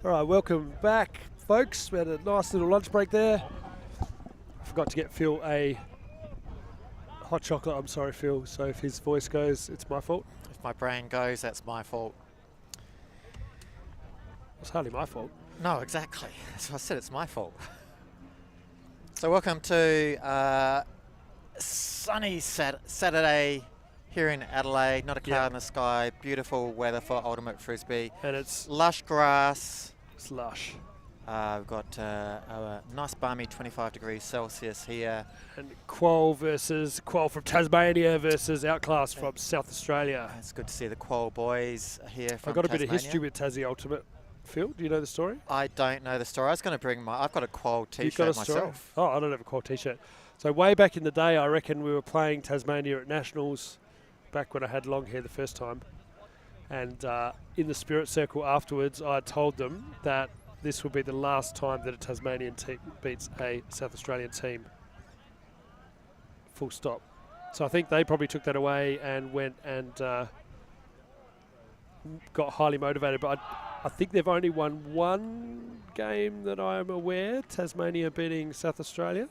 All right, welcome back, folks. We had a nice little lunch break there. I forgot to get Phil a hot chocolate. I'm sorry, Phil. So if his voice goes, it's my fault. If my brain goes, that's my fault. It's hardly my fault. No, exactly. So I said it's my fault. So welcome to sunny Saturday here in Adelaide. Not a cloud in the sky. Beautiful weather for ultimate frisbee. And it's lush grass. It's lush. We've got a nice balmy 25 degrees Celsius here. And Quoll from Tasmania versus Outclass from South Australia. It's good to see the Quoll boys here from I've got a Tasmania. bit of history with Tassie Ultimate. Phil, do you know the story? I don't know the story. I was going to bring I've got a Quoll t-shirt myself. Oh, I don't have a Quoll t-shirt. So way back in the day, I reckon we were playing Tasmania at Nationals, back when I had long hair the first time. And in the Spirit Circle afterwards, I told them that this will be the last time that a Tasmanian team beats a South Australian team. Full stop. So I think they probably took that away and went and got highly motivated. But I think they've only won one game that I'm aware, Tasmania beating South Australia,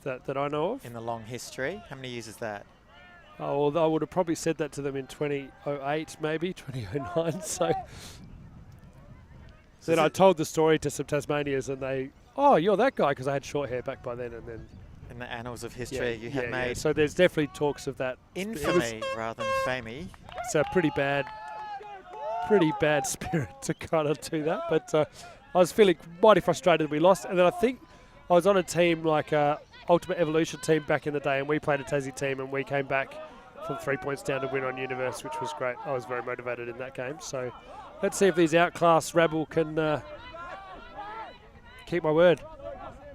that I know of. In the long history, how many years is that? Oh, well, I would have probably said that to them in 2008, maybe 2009. So then I told the story to some Tasmanians, and they, oh, you're that guy, because I had short hair back by then, and then. In the annals of history, you have made. Yeah. So there's definitely talks of that. Infamy rather than famey. It's a pretty bad spirit to kind of do that. But I was feeling mighty frustrated that we lost, and then I think I was on a team like Ultimate Evolution team back in the day, and we played a Tassie team, and we came back from 3 points down to win on Universe, which was great. I was very motivated in that game. So let's see if these Outclass rabble can keep my word.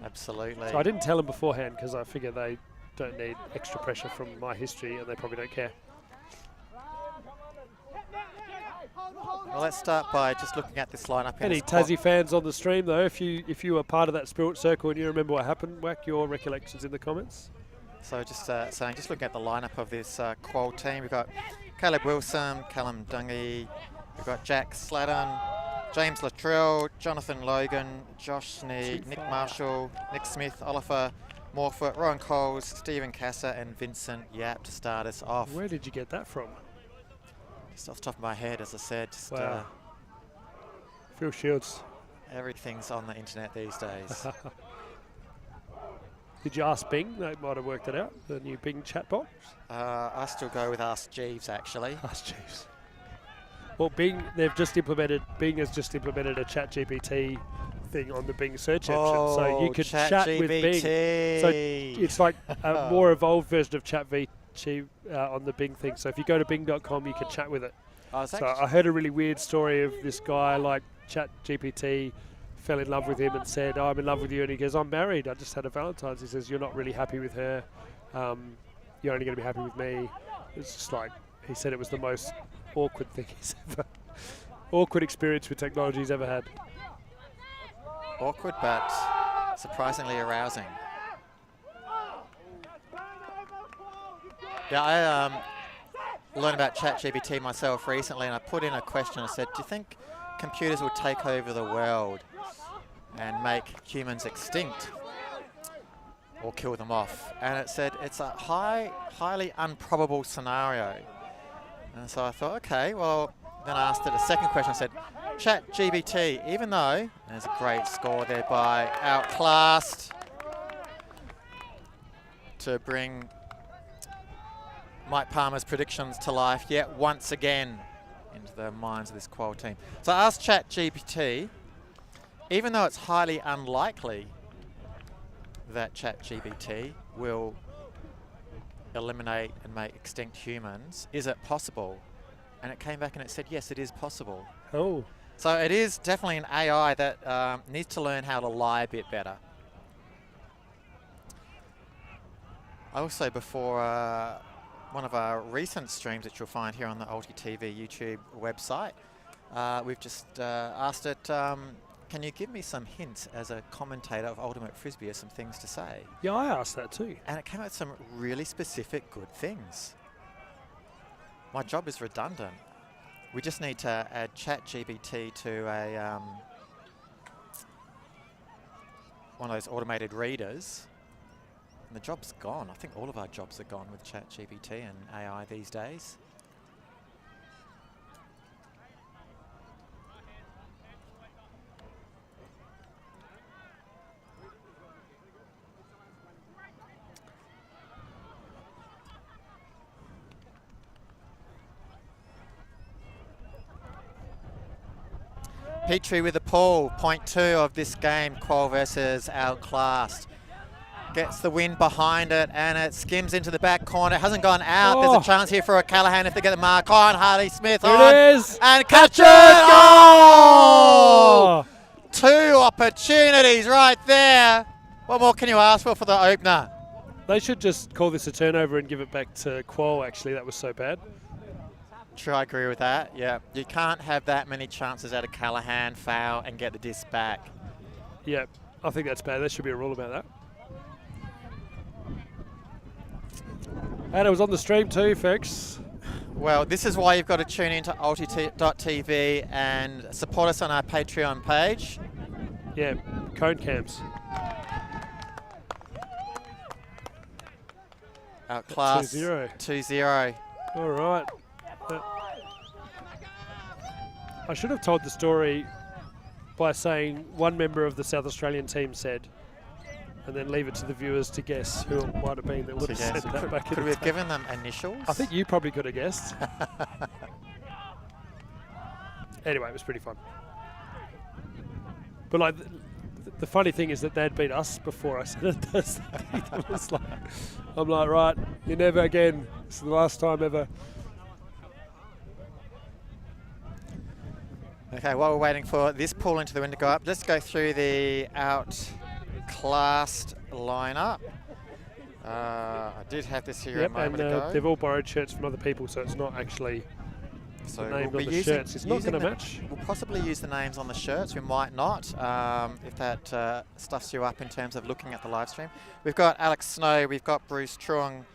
Absolutely. So I didn't tell them beforehand because I figure they don't need extra pressure from my history, and they probably don't care. Well, let's start by just looking at this lineup. Any Tassie fans on the stream, though, if you were part of that Spirit Circle and you remember what happened, whack your recollections in the comments. So just saying, just looking at the lineup of this Quoll team, we've got Caleb Wilson, Callum Dungy, we've got Jack Sladen, James Latrell, Jonathan Logan, Josh Sneed, Nick Marshall, Nick Smith, Oliver Morfoot, Rowan Coles, Stephen Casser, and Vincent Yap to start us off. Where did you get that from? Just off the top of my head, as I said. Just, wow. Phil Shields. Everything's on the internet these days. Did you ask Bing? They might have worked it out, the new Bing chat box. I still go with Ask Jeeves, actually. Ask Jeeves. Well, Bing has just implemented a chat GPT thing on the Bing search engine. So you can chat with Bing. So it's like a more evolved version of chat VT on the Bing thing. So if you go to bing.com, you can chat with it. So I heard a really weird story of this guy, like chat GPT, fell in love with him and said, oh, I'm in love with you. And he goes, I'm married. I just had a Valentine's. He says, you're not really happy with her. You're only going to be happy with me. It's just like, he said it was the most awkward thing he's ever, awkward experience with technology he's ever had. Awkward, but surprisingly arousing. Yeah, I learned about ChatGPT myself recently, and I put in a question. I said, do you think computers will take over the world and make humans extinct or kill them off? And it said it's a highly improbable scenario. And so I thought, okay, well, then I asked it a second question. I said, ChatGPT, even though, there's a great score there by Outclassed to bring Mike Palmer's predictions to life yet once again into the minds of this Quoll team. So I asked ChatGPT, even though it's highly unlikely that ChatGPT will eliminate and make extinct humans, is it possible? And it came back and it said, yes, it is possible. Oh. So it is definitely an AI that needs to learn how to lie a bit better. Also, before one of our recent streams that you'll find here on the Ulti TV YouTube website, we've just asked it, can you give me some hints as a commentator of Ultimate Frisbee of some things to say? Yeah, I asked that too. And it came out with some really specific good things. My job is redundant. We just need to add ChatGPT to a one of those automated readers. And the job's gone. I think all of our jobs are gone with ChatGPT and AI these days. Petrie with the pull, point 2 of this game, Quoll versus Outclass. Gets the wind behind it and it skims into the back corner. It hasn't gone out. Oh. There's a chance here for a Callahan if they get the mark on. Harley Smith Here on. it is. And catch it! Oh! 2 opportunities right there. What more can you ask for the opener? They should just call this a turnover and give it back to Quoll, actually. That was so bad. True, I agree with that. Yeah, you can't have that many chances out of Callahan, foul, and get the disc back. Yeah, I think that's bad. There should be a rule about that. And it was on the stream too, folks. Well, this is why you've got to tune into ulti.tv and support us on our Patreon page. Yeah, cone cams. Outclass 2-0. 2-0. All right. I should have told the story by saying one member of the South Australian team said, and then leave it to the viewers to guess who it might have been that would have said that back in the Could we have day. given them initials? I think you probably could have guessed. Anyway, it was pretty fun. But like, the funny thing is that they'd beat us before I said it. It was like, I'm like, right, you never again. This is the last time ever. Okay, while we're waiting for this pull into the wind to go up, let's go through the Outclassed lineup. I did have this here a moment ago. They've all borrowed shirts from other people, so it's not actually the name on the shirts. It's not going to match. We'll possibly use the names on the shirts. We might not, if that stuffs you up in terms of looking at the live stream. We've got Alex Snow, we've got Bruce Chung,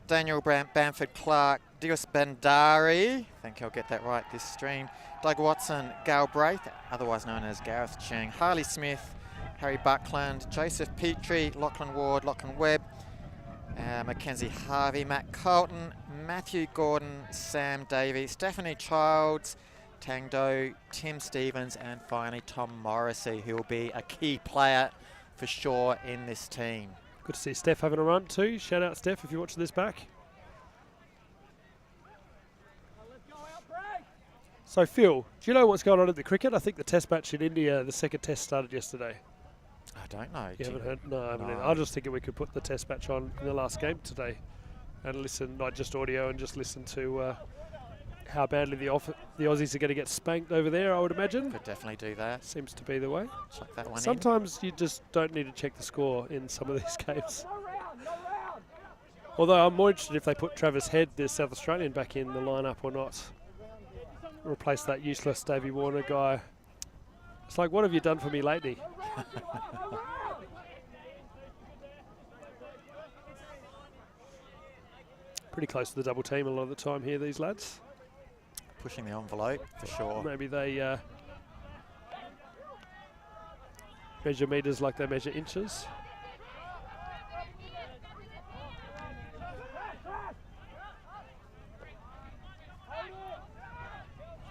Daniel Bamford Clark, Dios Bandari, I think he'll get that right this stream, Doug Watson, Gal Braith, otherwise known as Gareth Chung, Harley Smith, Harry Buckland, Joseph Petrie, Lachlan Ward, Lachlan Webb, Mackenzie Harvey, Matt Colton, Matthew Gordon, Sam Davey, Stephanie Childs, Tang Do, Tim Stevens, and finally Tom Morrissey, who will be a key player for sure in this team. Good to see Steph having a run too. Shout out Steph if you're watching this back. So Phil, do you know what's going on at the cricket? I think the test match in India, the second test started yesterday. I don't know. You haven't heard? No, I haven't either. I was just thinking we could put the test match on in the last game today and listen, not just audio, and just listen to how badly the Aussies are going to get spanked over there, I would imagine. Could definitely do that. Seems to be the way. Chuck that one Sometimes you just don't need to check the score in some of these games. Although I'm more interested if they put Travis Head, the South Australian, back in the lineup or not. Replace that useless Davey Warner guy. It's like, what have you done for me lately? Pretty close to the double team a lot of the time here, these lads. Pushing the envelope, for sure. Maybe they measure metres like they measure inches.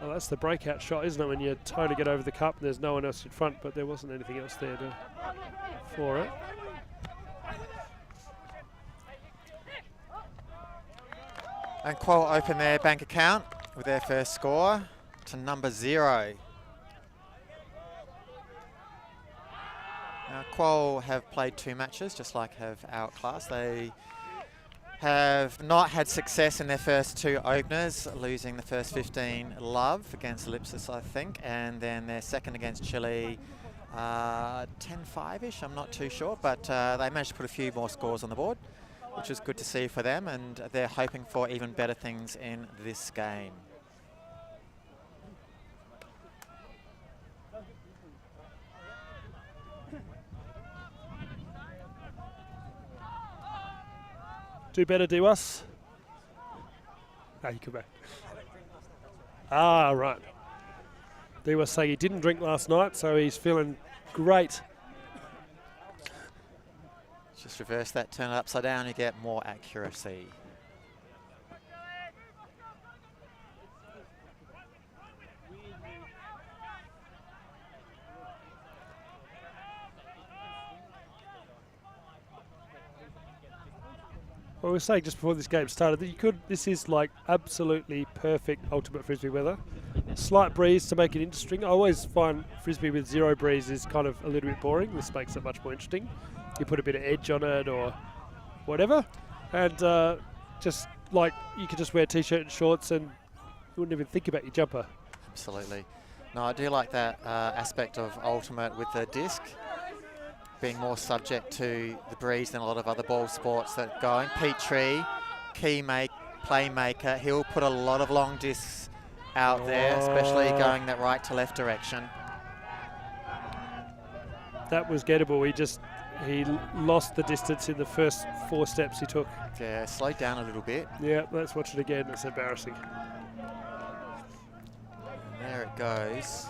Oh, that's the breakout shot, isn't it? When you're trying to get over the cup and there's no one else in front, but there wasn't anything else there for it. And Quoll open their bank account with their first score to number 0. Now Quoll have played 2 matches, just like have Outclass. They have not had success in their first 2 openers, losing the first 15 love against Ellipsis, I think, and then their second against Chile, 10-5-ish, I'm not too sure, but they managed to put a few more scores on the board, which is good to see for them, and they're hoping for even better things in this game. Do better, do us. No, you come back. Ah, right. They were saying he didn't drink last night, so he's feeling great. Just reverse that, turn it upside down, you get more accuracy. Well, we were saying just before this game started that you could. This is like absolutely perfect ultimate frisbee weather. Slight breeze to make it interesting. I always find frisbee with zero breeze is kind of a little bit boring. This makes it much more interesting. You put a bit of edge on it or whatever, and just like you could just wear a t-shirt and shorts and you wouldn't even think about your jumper. Absolutely. No, I do like that aspect of ultimate with the disc being more subject to the breeze than a lot of other ball sports that go in. Petrie, playmaker, he'll put a lot of long discs out there, especially going that right to left direction. That was gettable. He lost the distance in the first 4 steps he took. Yeah, slowed down a little bit. Yeah, let's watch it again. It's embarrassing. And there it goes.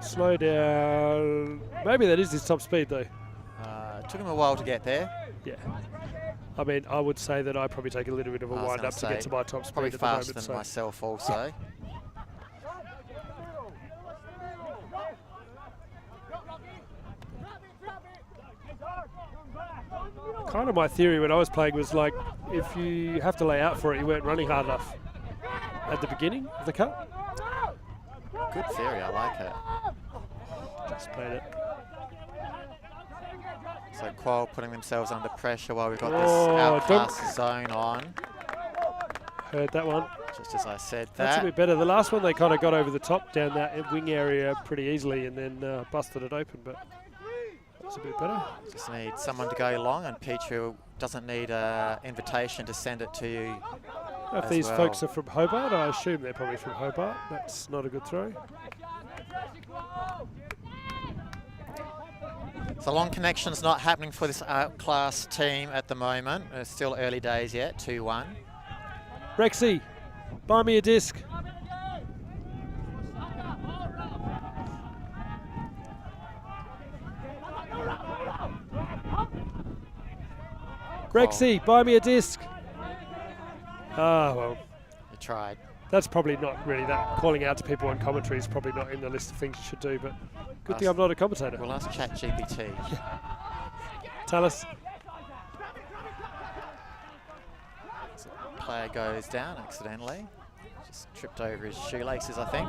Slow down. Maybe that is his top speed, though. It took him a while to get there. Yeah. I mean, I would say that I probably take a little bit of a wind up to get to my top speed probably at the moment. faster than myself also. Kind of my theory when I was playing was like, if you have to lay out for it, you weren't running hard enough at the beginning of the cut. Good theory, I like it. Just played it. So Quoll putting themselves under pressure while we've got this Outclass zone on. Heard that one. Just as I said that. That's a bit better. The last one they kind of got over the top down that wing area pretty easily and then busted it open, but that's a bit better. Just need someone to go long, and Petrie doesn't need an invitation to send it to you. If these folks are from Hobart, I assume they're probably from Hobart. That's not a good throw. So long connection's not happening for this Outclass team at the moment. It's still early days yet, 2-1. Rexy, buy me a disc. Rexy, buy me a disc. Ah, well. You tried. That's probably not really that. Calling out to people on commentary is probably not in the list of things you should do, but good thing I'm not a commentator. We'll ask ChatGPT. Yeah. Tell us. So player goes down accidentally. Just tripped over his shoelaces, I think.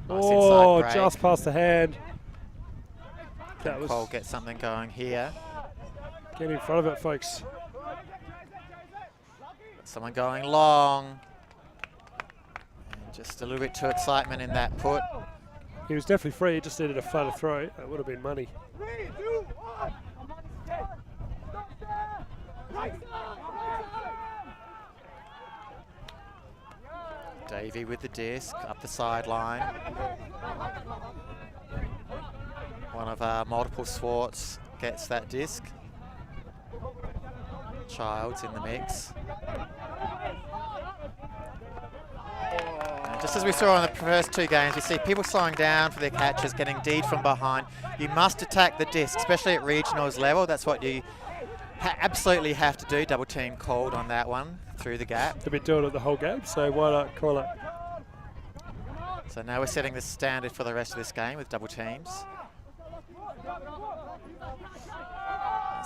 Oh, just past the hand. That was Quoll get something going here. Get in front of it, folks. Someone going long. And just a little bit too excitement in that put. He was definitely free, he just needed a flutter throw. That would have been money. 3, 2, 1. Davey with the disc up the sideline. One of our multiple Swarts gets that disc. Child's in the mix. And just as we saw in the first 2 games, we see people slowing down for their catches, getting D'd from behind. You must attack the disc, especially at regionals level. That's what you absolutely have to do. Double team called on that one through the gap. They've been doing it the whole game, so why not call it? So now we're setting the standard for the rest of this game with double teams.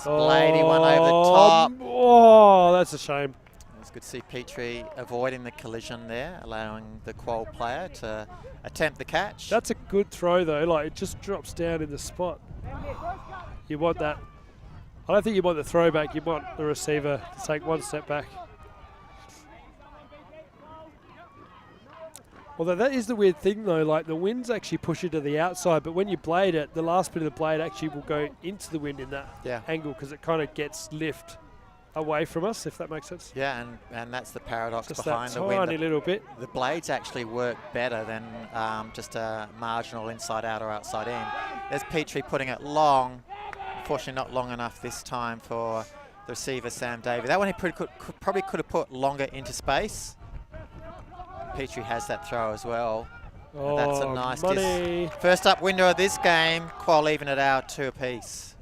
Blady one over the top. Oh, that's a shame. It's good to see Petrie avoiding the collision there, allowing the Quoll player to attempt the catch. That's a good throw though, like it just drops down in the spot. You want that. I don't think you want the throwback, you want the receiver to take one step back. Although that is the weird thing though, like the winds actually push you to the outside, but when you blade it, the last bit of the blade actually will go into the wind in that angle because it kind of gets lift away from us, if that makes sense. Yeah, and that's the paradox just behind that the wind. Tiny little bit. The blades actually work better than just a marginal inside out or outside in. There's Petrie putting it long. Unfortunately not long enough this time for the receiver, Sam Davey. That one he probably could have put longer into space. Petrie has that throw as well. Oh, that's a nice money. First up window of this game. Quoll even it out 2 apiece.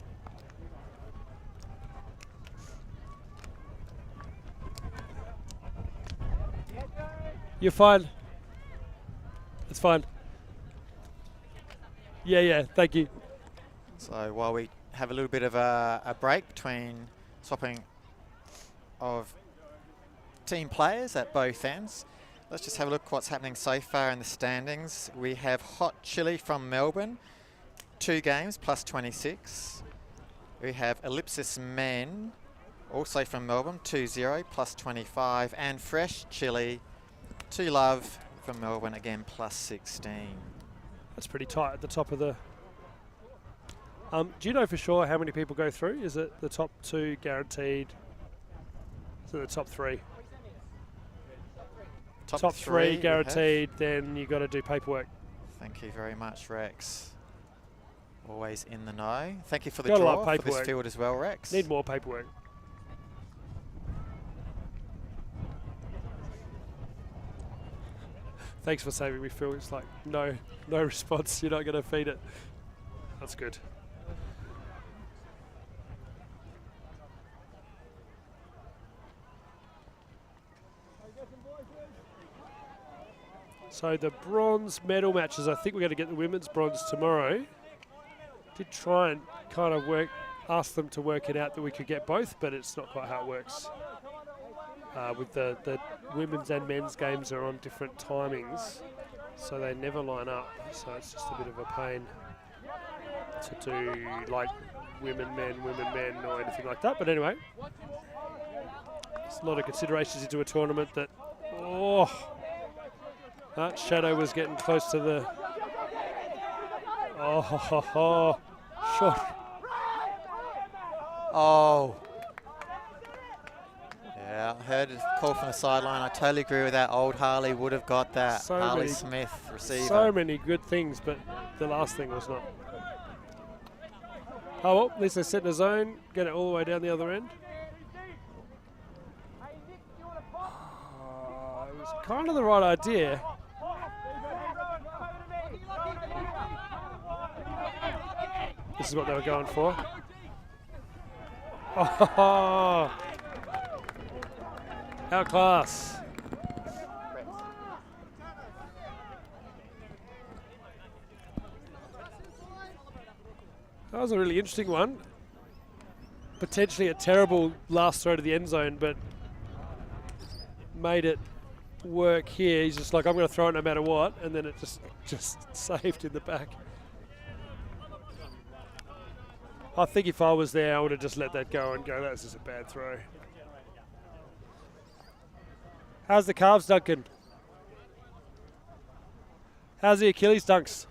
You're fine. It's fine. Yeah, thank you. So while we have a little bit of a break between swapping of team players at both ends, let's just have a look what's happening so far in the standings. We have Hot Chili from Melbourne, 2 games, plus 26. We have Ellipsis Men, also from Melbourne, 2-0, plus 25. And Fresh Chili, 2 Love from Melbourne, again, plus 16. That's pretty tight at the top of the... do you know for sure how many people go through? Is it the top 2 guaranteed? Is it the top 3? Top 3 guaranteed, then you got to do paperwork. Thank you very much, Rex. Always in the know. Thank you for the Got draw for this field as well, Rex. Need more paperwork. Thanks for saving me, Phil. It's like, no response. You're not going to feed it. That's good. So the bronze medal matches, I think we're going to get the women's bronze tomorrow. Did try and kind of ask them to work it out that we could get both, but it's not quite how it works. With the women's and men's games are on different timings, so they never line up. So it's just a bit of a pain to do like women, men, or anything like that. But anyway, there's a lot of considerations into a tournament that, that Shadow was getting close to the, shot. Oh. Yeah, I heard a call from the sideline. I totally agree with that. Old Harley would have got that. So Harley Smith, receiver. So many good things, but the last thing was not. Oh well, at least they set in a zone, get it all the way down the other end. It was kind of the right idea. This is what they were going for. Oh, Outclass. That was a really interesting one. Potentially a terrible last throw to the end zone, but made it work here. He's just like, I'm going to throw it no matter what, and then it just saved in the back. I think if I was there, I would have just let that go and go, that's just a bad throw. How's the calves, Duncan? How's the Achilles, Dunks?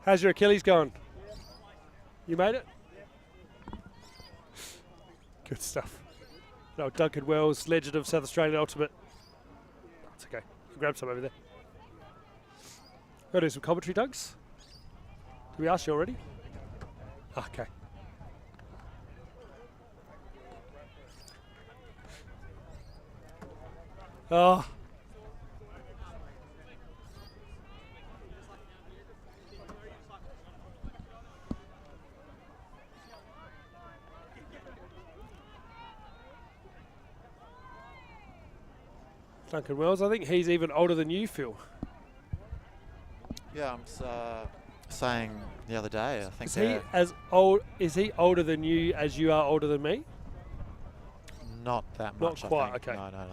How's your Achilles going? You made it? Good stuff. No, Duncan Wells, legend of South Australian Ultimate. It's okay. I'll grab some over there. Got to do some commentary, Dunks. Did we ask you already? Okay. Oh. Duncan Wells, I think he's even older than you, Phil. Yeah, I'm saying the other day, I think. Is he as old? Is he older than you as you are older than me? Not that much. Not quite. I think. Okay. No.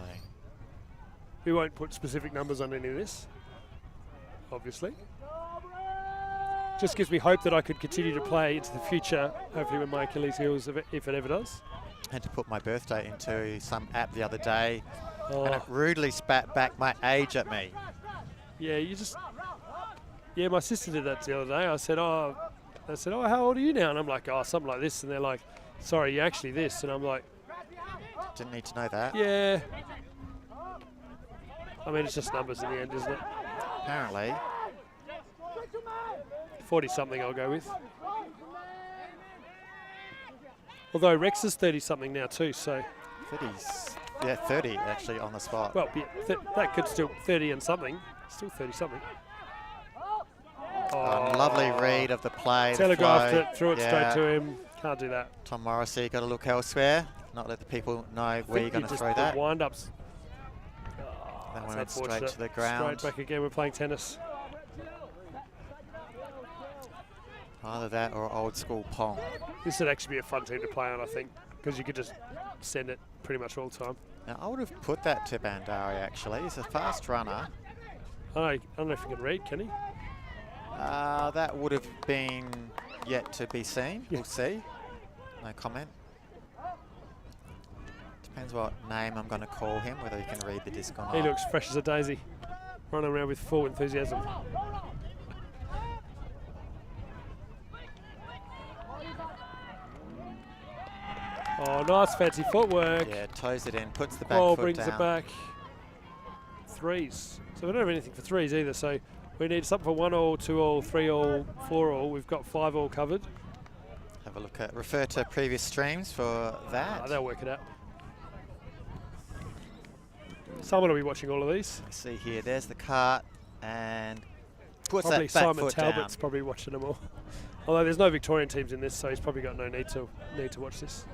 We won't put specific numbers on any of this, obviously. Just gives me hope that I could continue to play into the future, hopefully when my Achilles heals, if it ever does. I had to put my birthday into some app the other day, and it rudely spat back my age at me. Yeah, yeah, my sister did that the other day. I said, oh, how old are you now? And I'm like, oh, something like this. And they're like, sorry, you're actually this. And I'm like, didn't need to know that. Yeah. I mean, it's just numbers in the end, isn't it? Apparently. 40-something I'll go with. Although Rex is 30-something now too, so... 30s. Yeah, 30 actually on the spot. Well, yeah, that could still 30 and something. Still 30-something. Oh, lovely read of the play. Telegraphed it, threw it straight to him. Can't do that. Tom Morrissey got to look elsewhere. Not let the people know where you're going to throw that. Wind-ups. That went straight to the ground. Straight back again. We're playing tennis. Either that or old school pong. This would actually be a fun team to play on, I think, because you could just send it pretty much all the time. Now, I would have put that to Bandari, actually. He's a fast runner. I don't know if he can read, can he? That would have been yet to be seen. Yeah. We'll see. No comment. Depends what name I'm going to call him, whether he can read the disc or not. He looks fresh as a daisy. Running around with full enthusiasm. Oh, nice fancy footwork. Yeah, toes it in, puts the back Quoll foot brings down. it back. Threes. So we don't have anything for threes either, so we need something for 1-all, 2-all, 3-all, 4-all. We've got 5-all covered. Have a look at, refer to previous streams for that. They'll work it out. Someone will be watching all of these. You see here, there's the cart, and puts Probably that back Simon foot Talbot's down. probably watching them all. Although there's no Victorian teams in this, so he's probably got no need to watch this.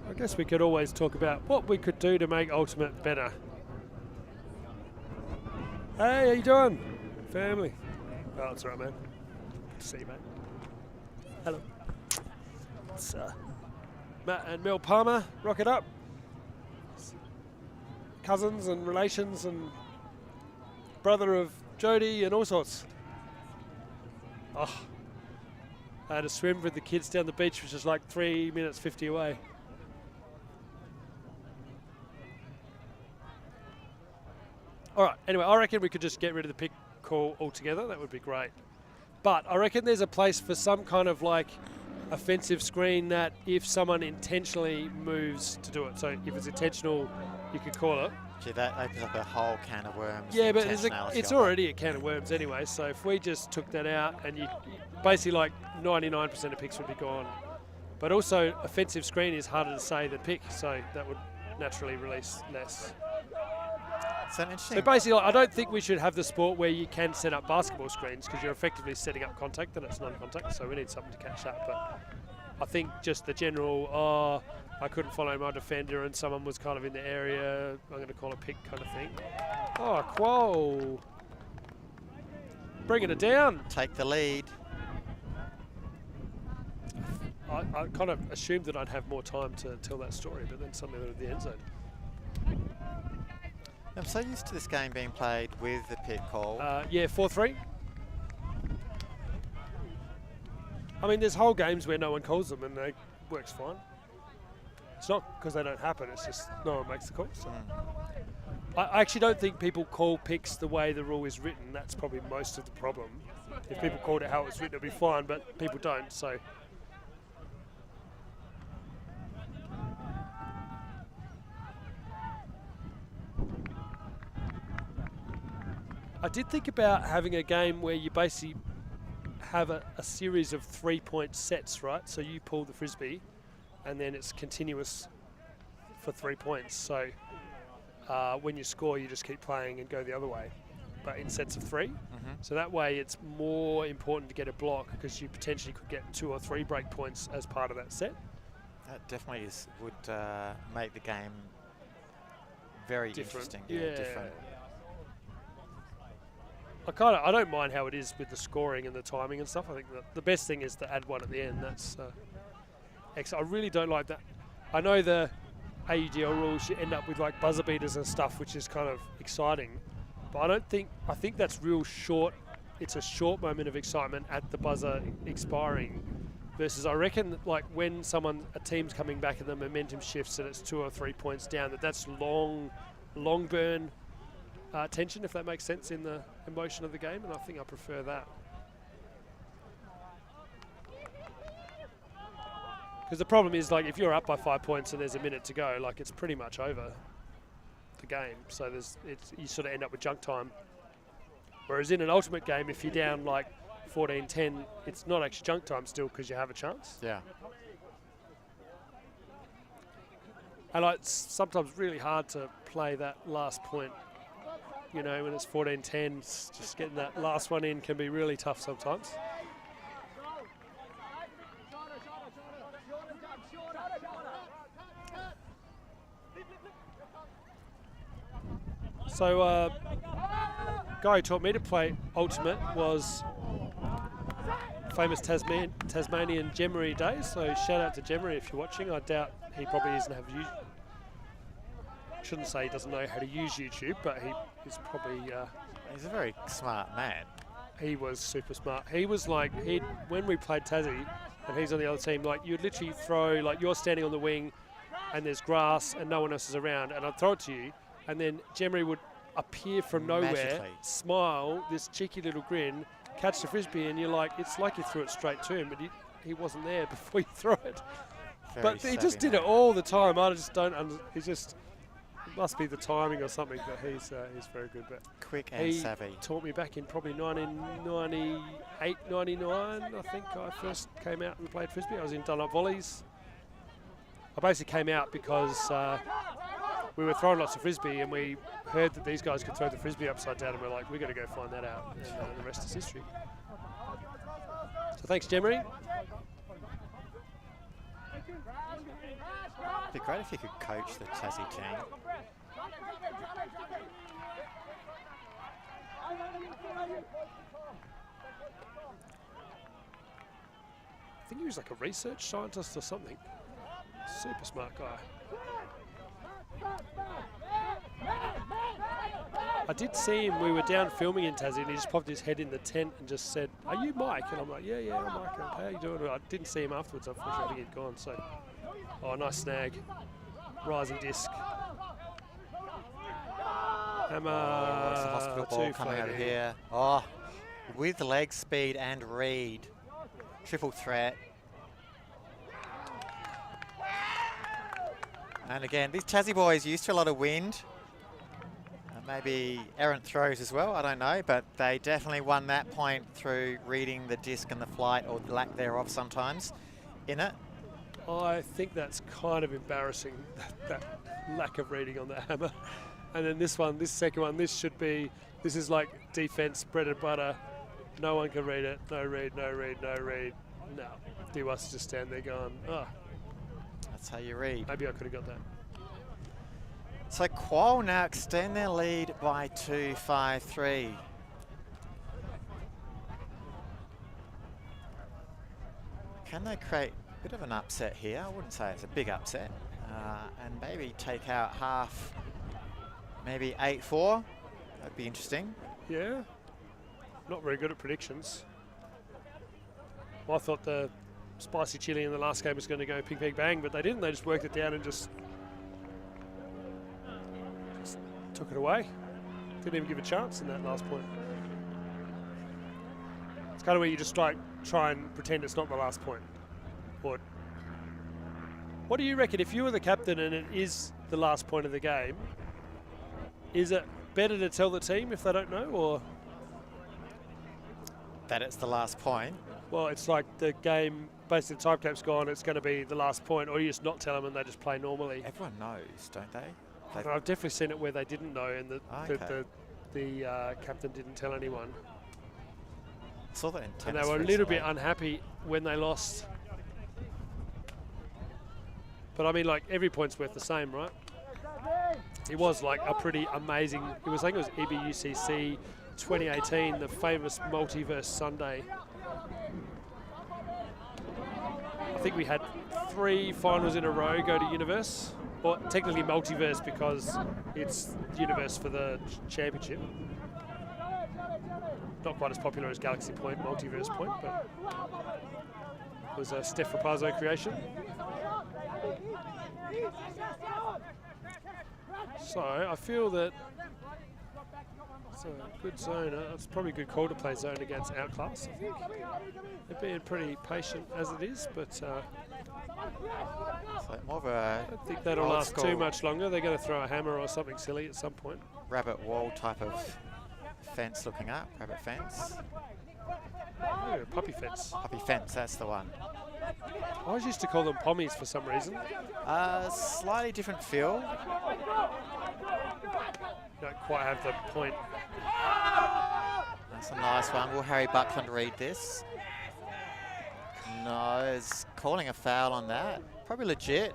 I guess we could always talk about what we could do to make Ultimate better. Hey, how you doing? Family. Oh, it's all right, man. Good to see you, mate. Hello. It's Matt and Mel Palmer. Rock it up. Cousins and relations and brother of Jody and all sorts. Oh, I had to swim with the kids down the beach, which is like 3 minutes 50 away. All right, anyway, I reckon we could just get rid of the pick call altogether. That would be great. But I reckon there's a place for some kind of like offensive screen that if someone intentionally moves to do it. So if it's intentional, you could call it. Gee, that opens up a whole can of worms. Yeah, but it's already a can of worms anyway. So if we just took that out and you basically like 99% of picks would be gone. But also offensive screen is harder to say than pick, so that would naturally release less. So interesting. So basically, I don't think we should have the sport where you can set up basketball screens because you're effectively setting up contact and it's non-contact, so we need something to catch that. But I think just the general, I couldn't follow my defender and someone was kind of in the area, I'm going to call a pick kind of thing. Oh, Quoll. Bringing it down. Take the lead. I kind of assumed that I'd have more time to tell that story, but then suddenly they're at the end zone. I'm so used to this game being played with the pick call. Yeah, 4-3. I mean, there's whole games where no one calls them and it works fine. It's not because they don't happen, it's just no one makes the call. So. I actually don't think people call picks the way the rule is written. That's probably most of the problem. If people called it how it was written, it'd be fine, but people don't, so. I did think about having a game where you basically have a series of 3-point sets, right? So you pull the frisbee and then it's continuous for 3 points. So when you score, you just keep playing and go the other way, but in sets of 3. So that way it's more important to get a block because you potentially could get 2 or 3 break points as part of that set. That definitely would make the game very interesting. Yeah. Different. I don't mind how it is with the scoring and the timing and stuff. I think that the best thing is to add one at the end. That's excellent. I really don't like that. I know the AUDL rules, you end up with like buzzer beaters and stuff, which is kind of exciting. But I think that's real short. It's a short moment of excitement at the buzzer expiring. versus I reckon like when a team's coming back and the momentum shifts and it's 2 or 3 points down, that's long burn tension, if that makes sense in the emotion of the game, and I think I prefer that. Because the problem is, like, if you're up by 5 points and there's a minute to go, like, it's pretty much over the game. So you sort of end up with junk time. Whereas in an ultimate game, if you're down like 14-10, it's not actually junk time still because you have a chance. Yeah. And like, it's sometimes really hard to play that last point. You know, when it's 14-10, just getting that last one in can be really tough sometimes. So, guy who taught me to play Ultimate was famous Tasmanian Jemery days. So shout out to Jemery if you're watching. I doubt he probably doesn't have shouldn't say he doesn't know how to use YouTube, but he's probably... he's a very smart man. He was super smart. He was like, when we played Tassie and he's on the other team, like you'd literally throw, like you're standing on the wing and there's grass and no one else is around, and I'd throw it to you, and then Jemery would appear from nowhere, magically smile, this cheeky little grin, catch the frisbee, and you're like, it's like you threw it straight to him, but he wasn't there before you throw it. But he just did it all the time. I just don't. He just must be the timing or something. But he's very good. But quick and savvy. He taught me back in probably 1998, 99. I think I first came out and played frisbee. I was in Dunlop Volleys. I basically came out because we were throwing lots of frisbee, and we heard that these guys could throw the frisbee upside down, and we're like, we've got to go find that out, and the rest is history. So thanks, Jemery. It'd be great if you could coach the Tassie team. I think he was like a research scientist or something. Super smart guy. I did see him, we were down filming in Tassie, and he just popped his head in the tent and just said, "Are you Mike?" And I'm like, yeah, I'm Mike. How you doing? I didn't see him afterwards, unfortunately. I think he'd gone. So, oh, nice snag. Rising disc. Hammer. It's a hospital ball coming out of here. Oh, with leg speed and read. Triple threat. And again, these Tassie boys used to a lot of wind. Maybe errant throws as well, I don't know, but they definitely won that point through reading the disc and the flight, or the lack thereof sometimes, in it. I think that's kind of embarrassing, that lack of reading on the hammer. And then this second one, this is like defense, bread and butter. No one can read it. No read, no read, no read. No. Diwas just stand there going, oh. That's how you read. Maybe I could have got that. So Quoll now extend their lead by 2-5-3. Can they create a bit of an upset here? I wouldn't say it's a big upset. And maybe take out half, maybe 8-4. That'd be interesting. Yeah. Not very good at predictions. Well, I thought the spicy chili in the last game was going to go ping, ping, bang, but they didn't. They just worked it down and just took it away. Didn't even give a chance in that last point. It's kind of where you just try and pretend it's not the last point. Or what do you reckon, if you were the captain and it is the last point of the game, is it better to tell the team if they don't know, or that it's the last point? Well, it's like the game, basically the time cap's gone, it's going to be the last point, or you just not tell them and they just play normally. Everyone knows, don't they? I've definitely seen it where they didn't know, and the captain didn't tell anyone. I saw that in tennis. And they were a little bit unhappy when they lost. But I mean, like, every point's worth the same, right? It was like a pretty amazing, I think it was EBUCC 2018, the famous Multiverse Sunday. I think we had 3 finals in a row go to Universe. Or technically Multiverse because it's Universe for the championship. Not quite as popular as Galaxy Point, Multiverse Point, but was a Steph Rapazzo creation. So I feel that it's a good zone. It's probably a good call to play zone against Outclass, I think. They're being pretty patient as it is, but So more of a I don't think that'll last too much longer. They're going to throw a hammer or something silly at some point. Rabbit wall type of fence looking up. Rabbit fence. Oh, puppy fence. Puppy fence, that's the one. I always used to call them pommies for some reason. Slightly different feel. Don't quite have the point. That's a nice one. Will Harry Buckland read this? No, is calling a foul on that. Probably legit.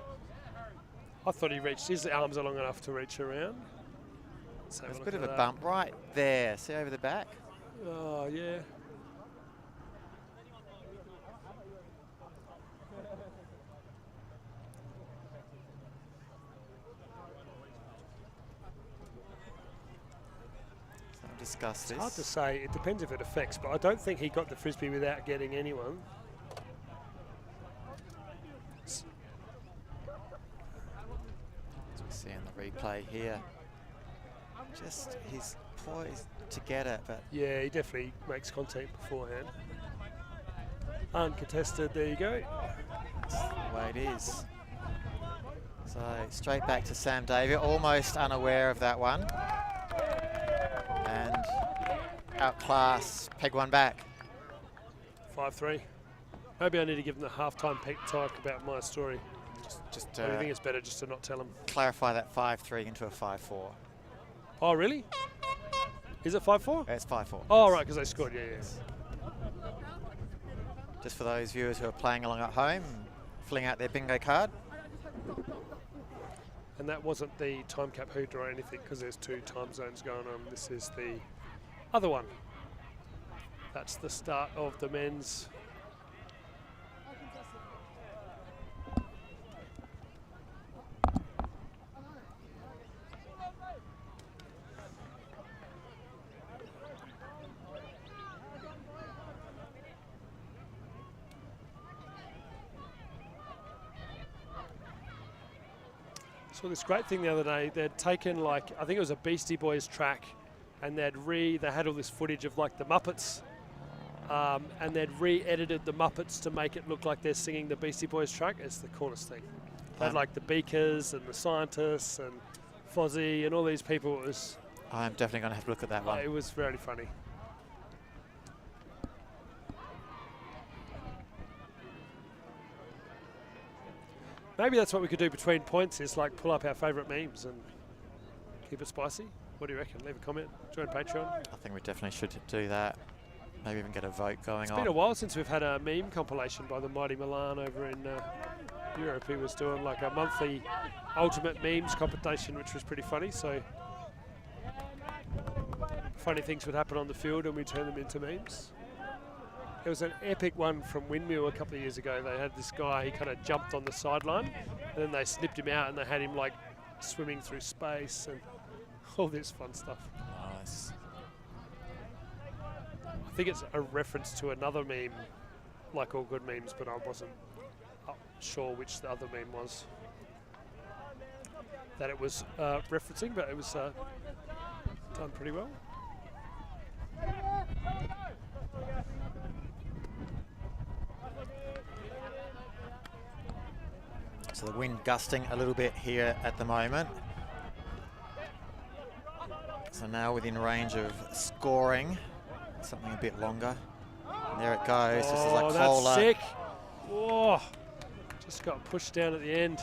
I thought he reached, his arms are long enough to reach around. There's a bit of a bump right there. See over the back? Oh, yeah. Discuss this. It's hard to say. It depends if it affects, but I don't think he got the frisbee without getting anyone. As we see in the replay here, just he's poised to get it, but yeah, he definitely makes contact beforehand. Uncontested. There you go. That's the way it is. So straight back to Sam Davey, almost unaware of that one. And Outclass, peg one back. 5-3. Maybe I need to give them the halftime peg talk about my story. Just I think it's better just to not tell them. Clarify that 5-3 into a 5-4. Oh, really? Is it 5-4? It's 5-4. Oh, right, because they scored, yeah. Just for those viewers who are playing along at home, filling out their bingo card. And that wasn't the time cap hoot or anything, because there's two time zones going on. This is the other one. That's the start of the men's. Saw this great thing the other day. They'd taken, like, I think it was a Beastie Boys track, and they had all this footage of like the Muppets, and they'd re-edited the Muppets to make it look like they're singing the Beastie Boys track. It's the coolest thing. They had like the Beakers and the scientists and Fozzie and all these people. It was. I'm definitely going to have to look at that one. It was really funny. Maybe that's what we could do between points, is like pull up our favourite memes and keep it spicy. What do you reckon? Leave a comment. Join Patreon. I think we definitely should do that. Maybe even get a vote going on. It's been a while since we've had a meme compilation by the mighty Milan over in Europe. He was doing like a monthly ultimate memes competition, which was pretty funny. So funny things would happen on the field and we turn them into memes. There was an epic one from Windmill a couple of years ago. They had this guy, he kind of jumped on the sideline and then they snipped him out and they had him like swimming through space and all this fun stuff. Nice. I think it's a reference to another meme, like all good memes, but I wasn't sure which the other meme was that it was referencing, but it was done pretty well. So the wind gusting a little bit here at the moment. So now within range of scoring, something a bit longer. And there it goes. This is like that's Colfer. sick. Whoa. Just got pushed down at the end.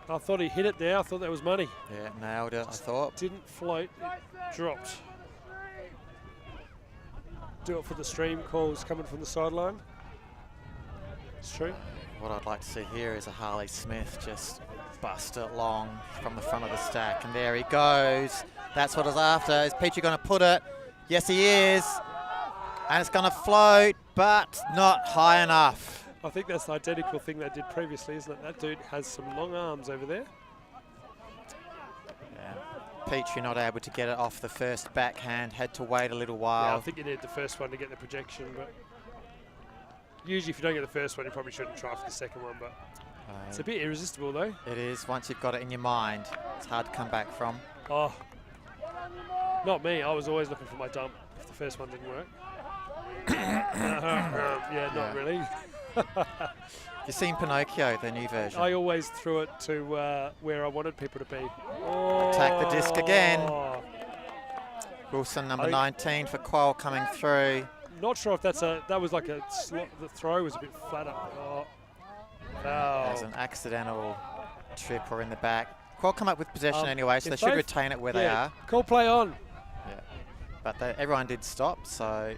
I thought he hit it there. I thought that was money. Yeah, nailed it, I thought. Didn't float, it dropped. Do it for the stream calls coming from the sideline. It's true. What I'd like to see here is a Harley Smith just bust it long from the front of the stack. And there he goes. That's what I was after. Is Peachy going to put it? Yes, he is. And it's going to float, but not high enough. I think that's the identical thing they did previously, isn't it? That dude has some long arms over there. Yeah. Peachy not able to get it off the first backhand, had to wait a little while. Yeah, I think you need the first one to get the projection, but Usually if you don't get the first one, you probably shouldn't try for the second one, but it's a bit irresistible though. It is. Once you've got it in your mind, it's hard to come back from. Oh, not me. I was always looking for my dump if the first one didn't work. Yeah, not really. You've seen Pinocchio, the new version. I always threw it to where I wanted people to be. Oh. Attack the disc again. Wilson, number 19 for Quoll coming through. Not sure if that was like a slot. The throw was a bit flatter. Oh. There's an accidental trip or in the back. Quoll come up with possession anyway, so they should retain it where they are. Call play on. Yeah, but everyone did stop, so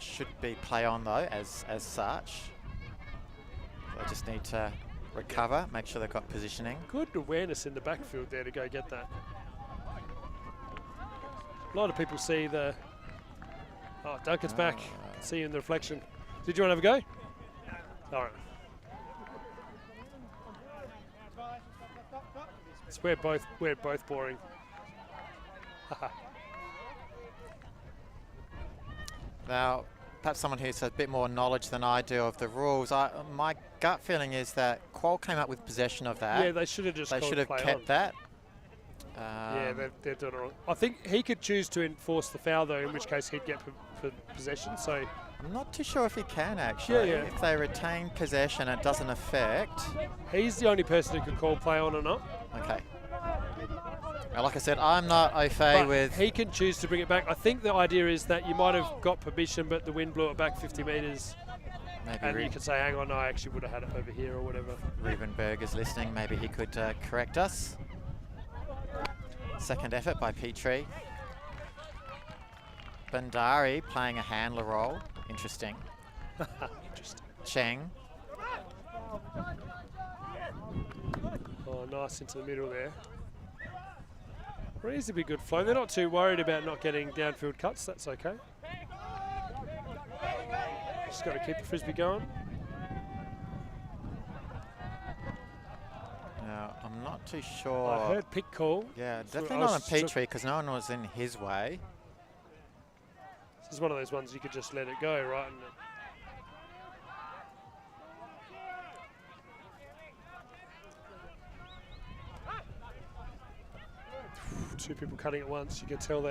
should be play on though as such. They just need to recover, make sure they've got positioning. Good awareness in the backfield there to go get that. A lot of people see the... Oh, Duncan's back. See you in the reflection. Did you want to have a go? All right. So we're both boring. Now, perhaps someone who's a bit more knowledge than I do of the rules. My gut feeling is that Quoll came up with possession of that. Yeah, they should have just. They should have kept that. Yeah, they've done it wrong. I think he could choose to enforce the foul though, in which case he'd get possession. So I'm not too sure if he can actually. Yeah. If they retain possession, it doesn't affect. He's the only person who can call play on or not. Okay. Well, like I said, I'm not au fait with... He can choose to bring it back. I think the idea is that you might have got permission, but the wind blew it back 50 metres. Maybe and you could say, hang on, I actually would have had it over here or whatever. Rubenberg is listening. Maybe he could correct us. Second effort by Petrie. Bandari playing a handler role. Interesting. Interesting. Cheng. Oh, nice into the middle there. Reasonably good flow. They're not too worried about not getting downfield cuts. That's okay. Just got to keep the frisbee going. Now, I'm not too sure. I heard pick call. Yeah, definitely not on Petrie because no one was in his way. This is one of those ones you could just let it go, right? And two people cutting at once. You can tell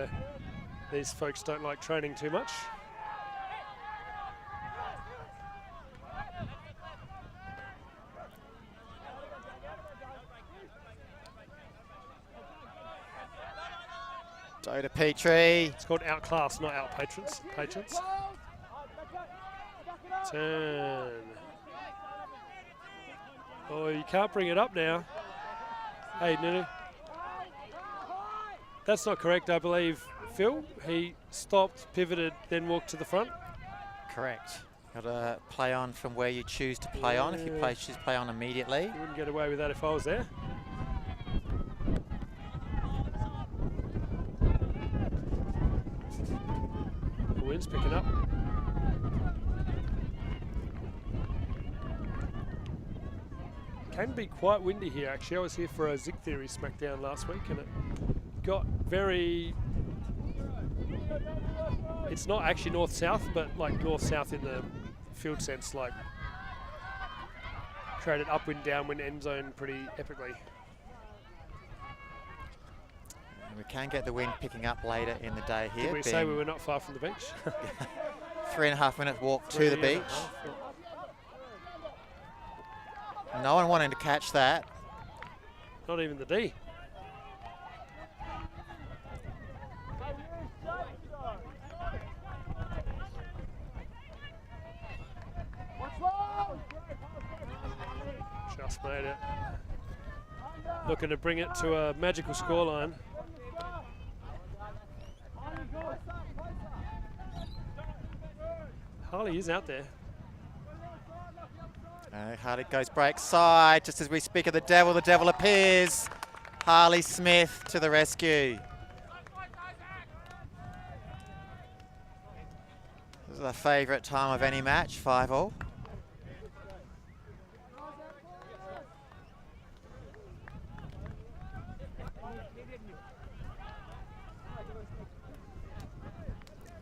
these folks don't like training too much. Go to Petrie. It's called Outclass, not Outpatrons. Patrons. Turn. Oh, you can't bring it up now. Hey, Nunu. That's not correct, I believe, Phil. He stopped, pivoted, then walked to the front. Correct. Got to play on from where you choose to play on. If you choose play on immediately. You wouldn't get away with that if I was there. The wind's picking up. Can be quite windy here, actually. I was here for a Zig Theory Smackdown last week, and it got very... It's not actually north-south, but like north-south in the field sense, like created upwind, downwind, end zone pretty epically. And we can get the wind picking up later in the day here. Did we say we were not far from the beach? 3.5 minute walk to the beach. No one wanting to catch that. Not even the D. Just made it. Looking to bring it to a magical scoreline. Harley is out there. Harley goes break side. Just as we speak of the devil appears. Harley Smith to the rescue. This is a favourite time of any match, 5-all.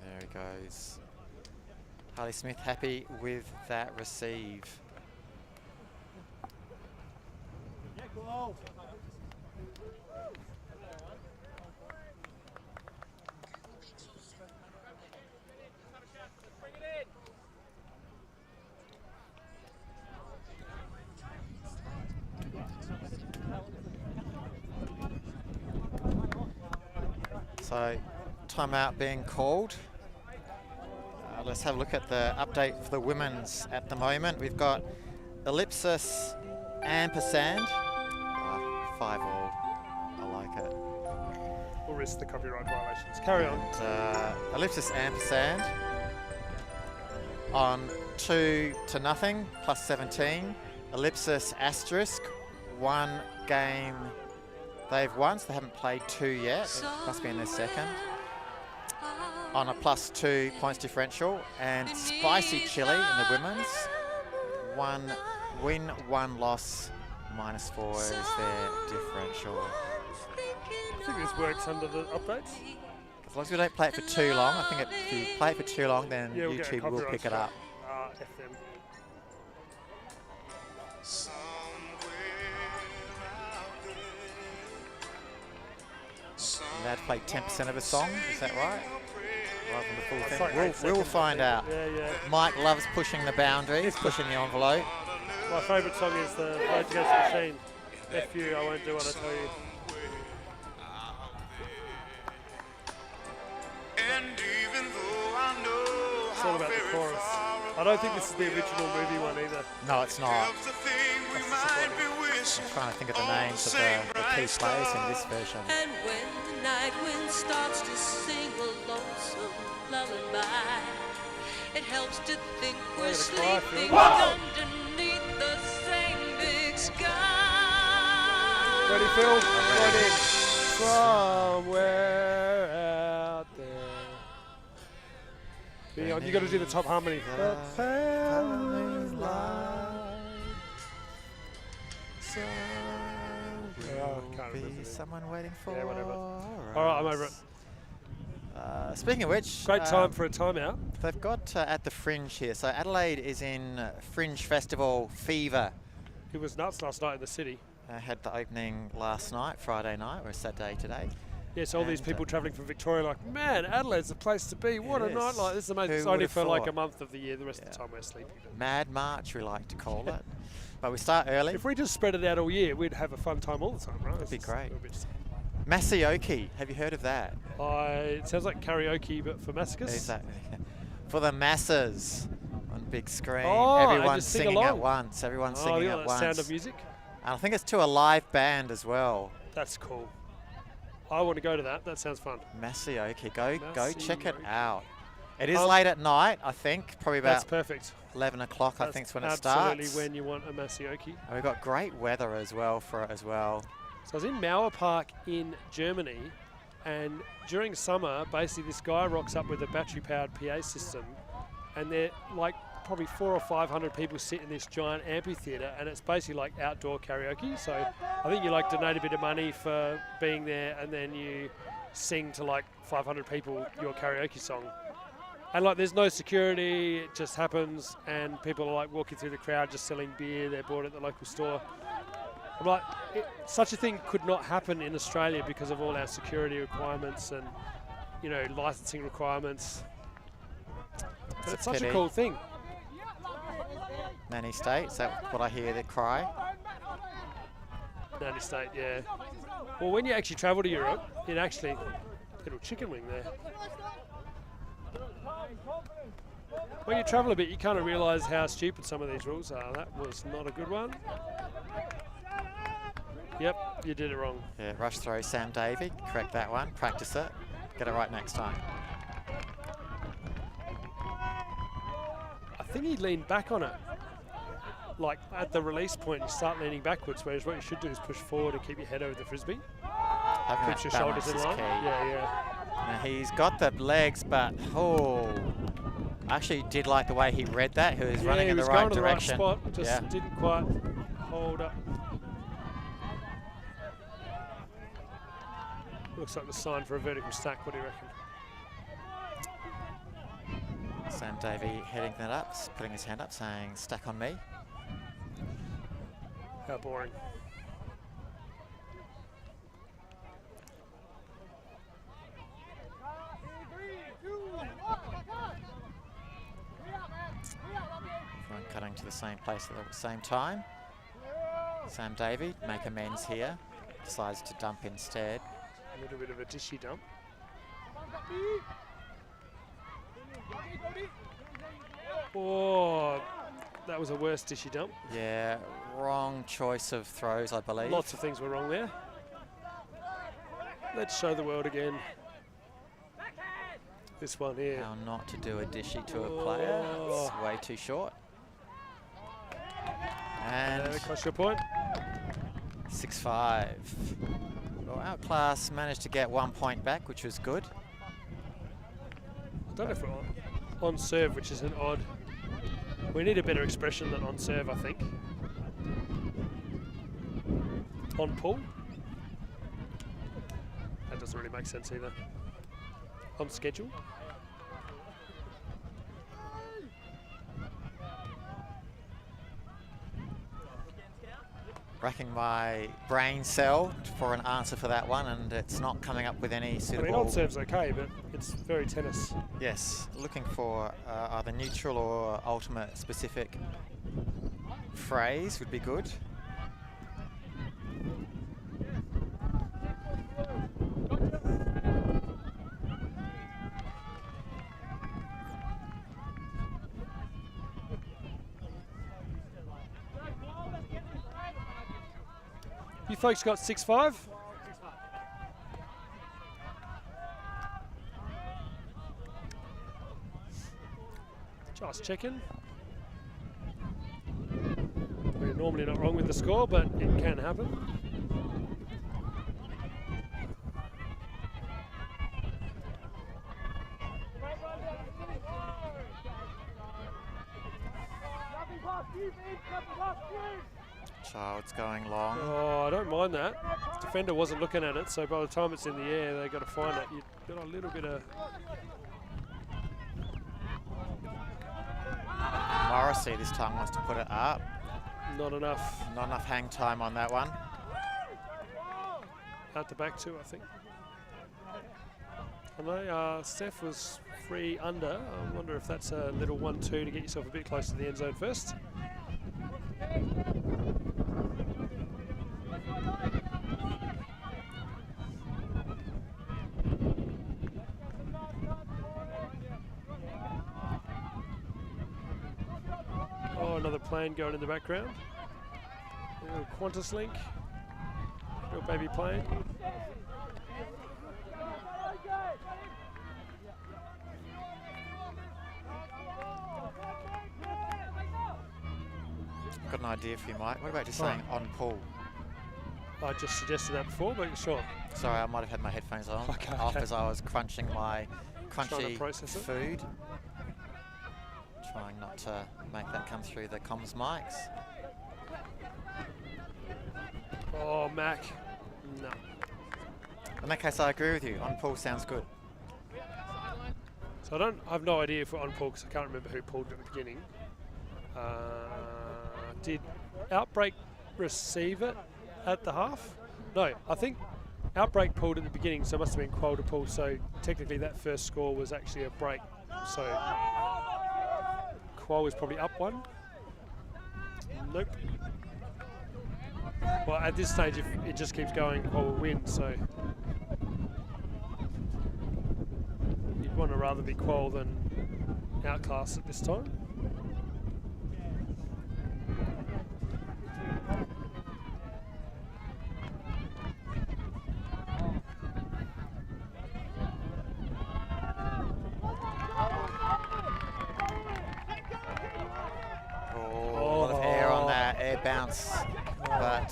There he goes. Harley Smith happy with that receive. So, timeout being called. Let's have a look at the update for the women's at the moment. We've got ellipsis, ampersand. 5 all. I like it. We'll risk the copyright violations. Carry on. Ellipsis, ampersand. On 2-0, plus 17. Ellipsis, asterisk. 1 game they've won, so they haven't played 2 yet. It must be in their second. On a +2 points differential, and spicy chili in the women's. 1 win, 1 loss, -4 is their differential. I think this works under the updates. As long as we don't play it for too long, I think if you play it for too long, then yeah, YouTube will pick it up. F them. Allowed to play 10% of a song, is that right? Rather than the full thing. We'll find out. Yeah. Mike loves pushing the boundaries, pushing the envelope. My favourite song is the Rage Against the Machine. F you, I won't do what I tell you. It's all about the chorus. I don't think this is the original movie one either. No, it's not. I'm trying to think of the names of the key players in this version. And when the night wind starts to sing a lonesome lullaby, it helps to think we're sleeping underneath the same big sky. Ready, Phil? Ready. Somewhere out there. Beyond, you got to do the top harmony. Someone waiting for. Yeah, whatever. All right, I'm over it. Speaking of which, great time for a timeout. They've got at the Fringe here. So Adelaide is in Fringe Festival fever. It was nuts last night in the city. Had the opening last night, Friday night, or Saturday today. Yes, all these people travelling from Victoria like, man, Adelaide's the place to be. What a night like this. Is amazing. It's only for like a month of the year. The rest of the time we're sleeping. Mad March, we like to call it. But we start early. If we just spread it out all year, we'd have a fun time all the time, right? That'd be great. Masioki, have you heard of that? It sounds like karaoke, but for masochists. Exactly. For the masses on big screen. Oh, everyone's singing at once. Everyone's singing at once. Sound of music. And I think it's to a live band as well. That's cool. I want to go to that. That sounds fun. Masioki, go check it out. It is late at night, I think. Probably about. That's perfect. 11 o'clock, I think, is when it starts. Absolutely when you want a masioki. And we've got great weather as well for it as well. So I was in Mauer Park in Germany, and during summer, basically this guy rocks up with a battery-powered PA system, and they're like probably 400 or 500 people sit in this giant amphitheatre, and it's basically like outdoor karaoke. So I think you like donate a bit of money for being there, and then you sing to like 500 people your karaoke song. And like there's no security, it just happens, and people are like walking through the crowd just selling beer they bought at the local store. I'm like, such a thing could not happen in Australia because of all our security requirements and, you know, licensing requirements. But it's such a cool thing. Nanny State, is that what I hear the cry? Nanny State, yeah. Well, when you actually travel to Europe, it actually, little chicken wing there. When you travel a bit, you kind of realise how stupid some of these rules are. That was not a good one. Yep, you did it wrong. Yeah, rush throw, Sam Davey. Correct that one. Practice it. Get it right next time. I think he leaned back on it. Like at the release point, you start leaning backwards, whereas what you should do is push forward and keep your head over the frisbee. Keeps your shoulders in line. Yeah. Now he's got the legs, but I actually did like the way he read that. He was running in the right direction. He was going to the right spot, just didn't quite hold up. Looks like the sign for a vertical stack. What do you reckon? Sam Davey heading that up, putting his hand up, saying, "Stack on me." How boring. Everyone cutting to the same place at the same time. Sam Davey, make amends here. Decides to dump instead. A little bit of a dishy dump. Oh, that was a worse dishy dump. Yeah, wrong choice of throws, I believe. Lots of things were wrong there. Let's show the world again. This one here. How not to do a dishy to a player. It's way too short. And across your point. 6-5. Well, Outclass managed to get 1 point back, which was good. I don't know if we're on serve, which is an odd. We need a better expression than on serve, I think. On pull. That doesn't really make sense either. On schedule. Racking my brain cell for an answer for that one, and it's not coming up with any suitable. I mean, on serve's okay, but it's very tennis. Yes, looking for either neutral or ultimate specific phrase would be good. You folks got 6-5? Just checking. We're normally not wrong with the score, but it can happen. Child's going long. Oh, I don't mind that. Defender wasn't looking at it, so by the time it's in the air, they've got to find it. You've got a little bit of... Morrissey this time wants to put it up. Not enough. Not enough hang time on that one. Out the back too, I think. I know Steph was 3 under. I wonder if that's a little 1-2 to get yourself a bit close to the end zone first. Oh, another plane going in the background. A little Qantas link. Little baby plane. Got an idea for you, Mike. What about just saying on pull? I just suggested that before, but sure. Sorry, I might have had my headphones on off as I was crunching my crunchy food. Trying not to make that come through the comms mics. Oh, Mac. No. In that case, I agree with you. On pull sounds good. So I have no idea if we're on pull because I can't remember who pulled at the beginning. Did Outbreak receive it at the half? No, I think Outbreak pulled at the beginning, so it must have been Quoll to pull. So technically that first score was actually a break. So Quoll was probably up 1. Nope. Well, at this stage, if it just keeps going, Quoll will win. So you'd want to rather be Quoll than Outclass at this time. Bounce, but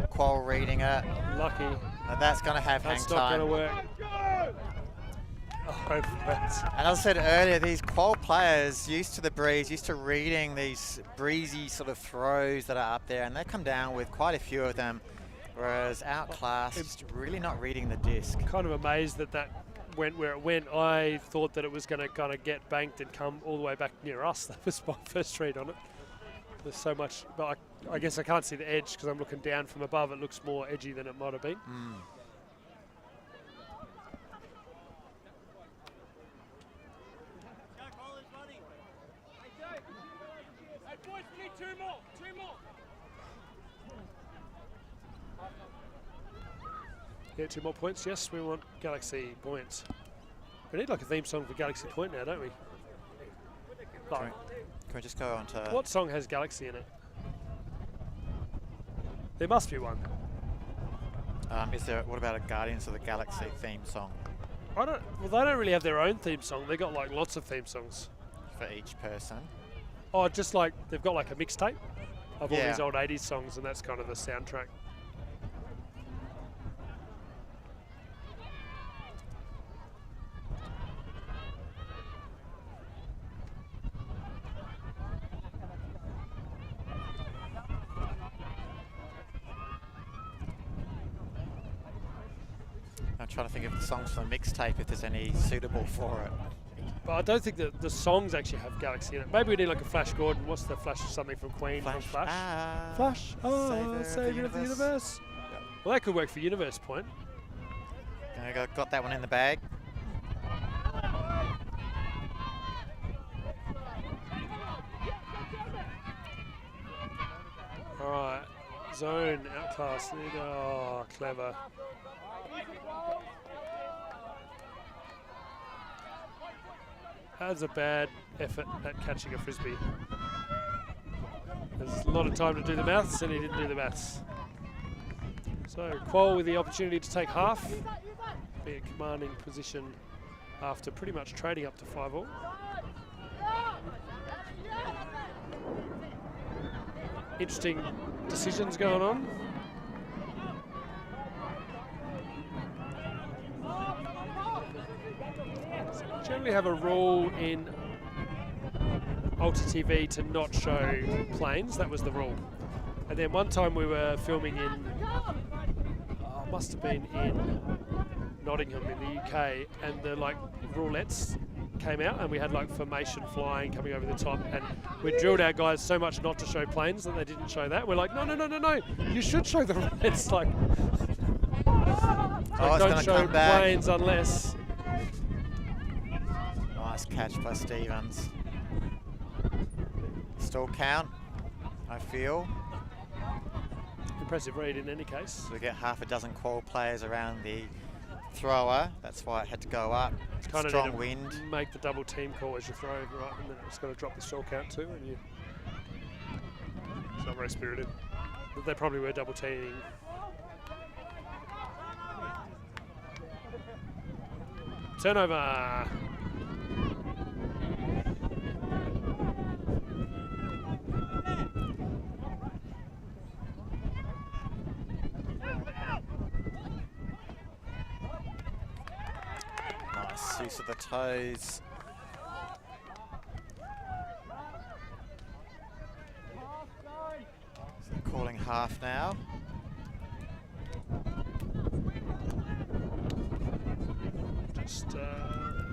Quoll reading it. Lucky. And that's going to have hang time. That's not going to work. Oh, and as I said earlier, these Quoll players used to the breeze, used to reading these breezy sort of throws that are up there, and they come down with quite a few of them, whereas Outclass is really not reading the disc. Kind of amazed that went where it went. I thought that it was going to kind of get banked and come all the way back near us. That was my first read on it. There's so much, but I guess I can't see the edge because I'm looking down from above. It looks more edgy than it might have been. Yeah, 2 more points. Yes, we want Galaxy points. We need like a theme song for Galaxy Point now, don't we? Like, can we just go on to... What song has Galaxy in it? There must be one. What about a Guardians of the Galaxy theme song? Well, they don't really have their own theme song. They got like lots of theme songs. For each person? Oh, just like, they've got like a mixtape of all these old 80s songs, and that's kind of the soundtrack. I'm trying to think of the songs from the mixtape, if there's any suitable for it. But I don't think that the songs actually have Galaxy in it. Maybe we need like a Flash Gordon. What's the Flash? Something from Queen from Flash? Flash. Oh, Savior of the Universe. Yep. Well, that could work for Universe Point. Got that one in the bag. All right. Zone, Outclass. Oh, clever. That's a bad effort at catching a frisbee. There's a lot of time to do the maths, and he didn't do the maths. So Quoll with the opportunity to take half, be a commanding position after pretty much trading up to 5-all. Interesting decisions going on. Generally have a rule in Ultra TV to not show planes. That was the rule. And then one time we were filming in, must have been in Nottingham in the UK, and the like roulettes came out, and we had like formation flying coming over the top, and we drilled our guys so much not to show planes that they didn't show that. We're like, no, you should show the roulettes. Like, don't show planes unless. Nice catch by Stevens. Still count, I feel. Impressive read in any case. So we get half a dozen Quoll players around the thrower. That's why it had to go up. Kind strong of wind. Make the double team call as you throw, right? And then it's going to drop the shell count too. And you. It's not very spirited. But they probably were double teaming. Turnover. Nice use of the toes. So calling half now.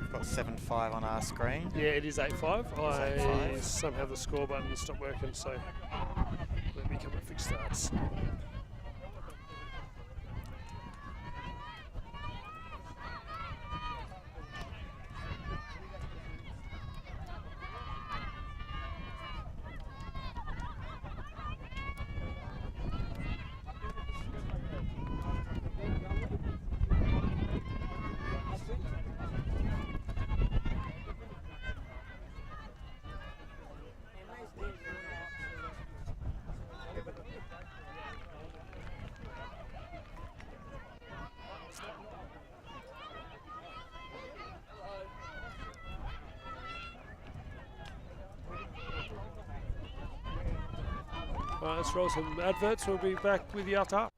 We've got 7-5 on our screen. Yeah, it is 8-5. Somehow the score button stopped working, so let me come and fix that. All right, let's roll some adverts. We'll be back with you after half.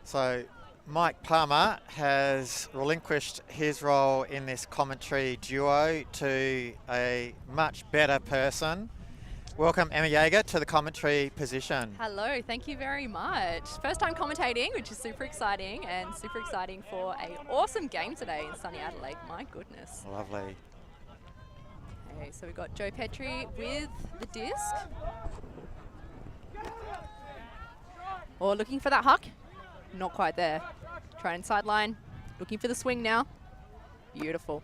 So Mike Palmer has relinquished his role in this commentary duo to a much better person. Welcome, Emma Jaeger, to the commentary position. Hello, thank you very much. First time commentating, which is super exciting, and super exciting for an awesome game today in sunny Adelaide. My goodness. Lovely. Okay, so we've got Joe Petrie with the disc. Or looking for that huck. Not quite there. Trying sideline. Looking for the swing now. Beautiful.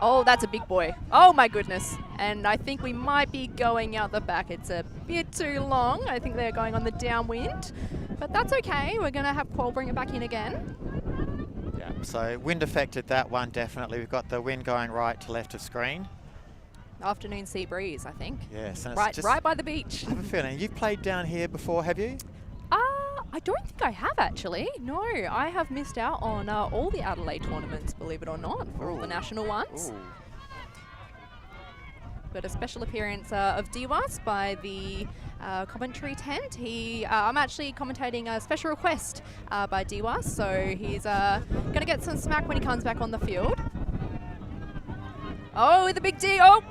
Oh, that's a big boy. Oh my goodness. And I think we might be going out the back. It's a bit too long. I think they're going on the downwind. But that's okay. We're going to have Quoll bring it back in again. Yeah, so wind affected that one definitely. We've got the wind going right to left of screen. Afternoon sea breeze, I think. Yes. And right, right by the beach. I have a feeling. You've played down here before, have you? I don't think I have actually. No, I have missed out on all the Adelaide tournaments, believe it or not, for all the national ones. Ooh. But a special appearance of Diercks by the commentary tent. I'm actually commentating a special request by Diercks, so he's going to get some smack when he comes back on the field. Oh, with a big D. Oh,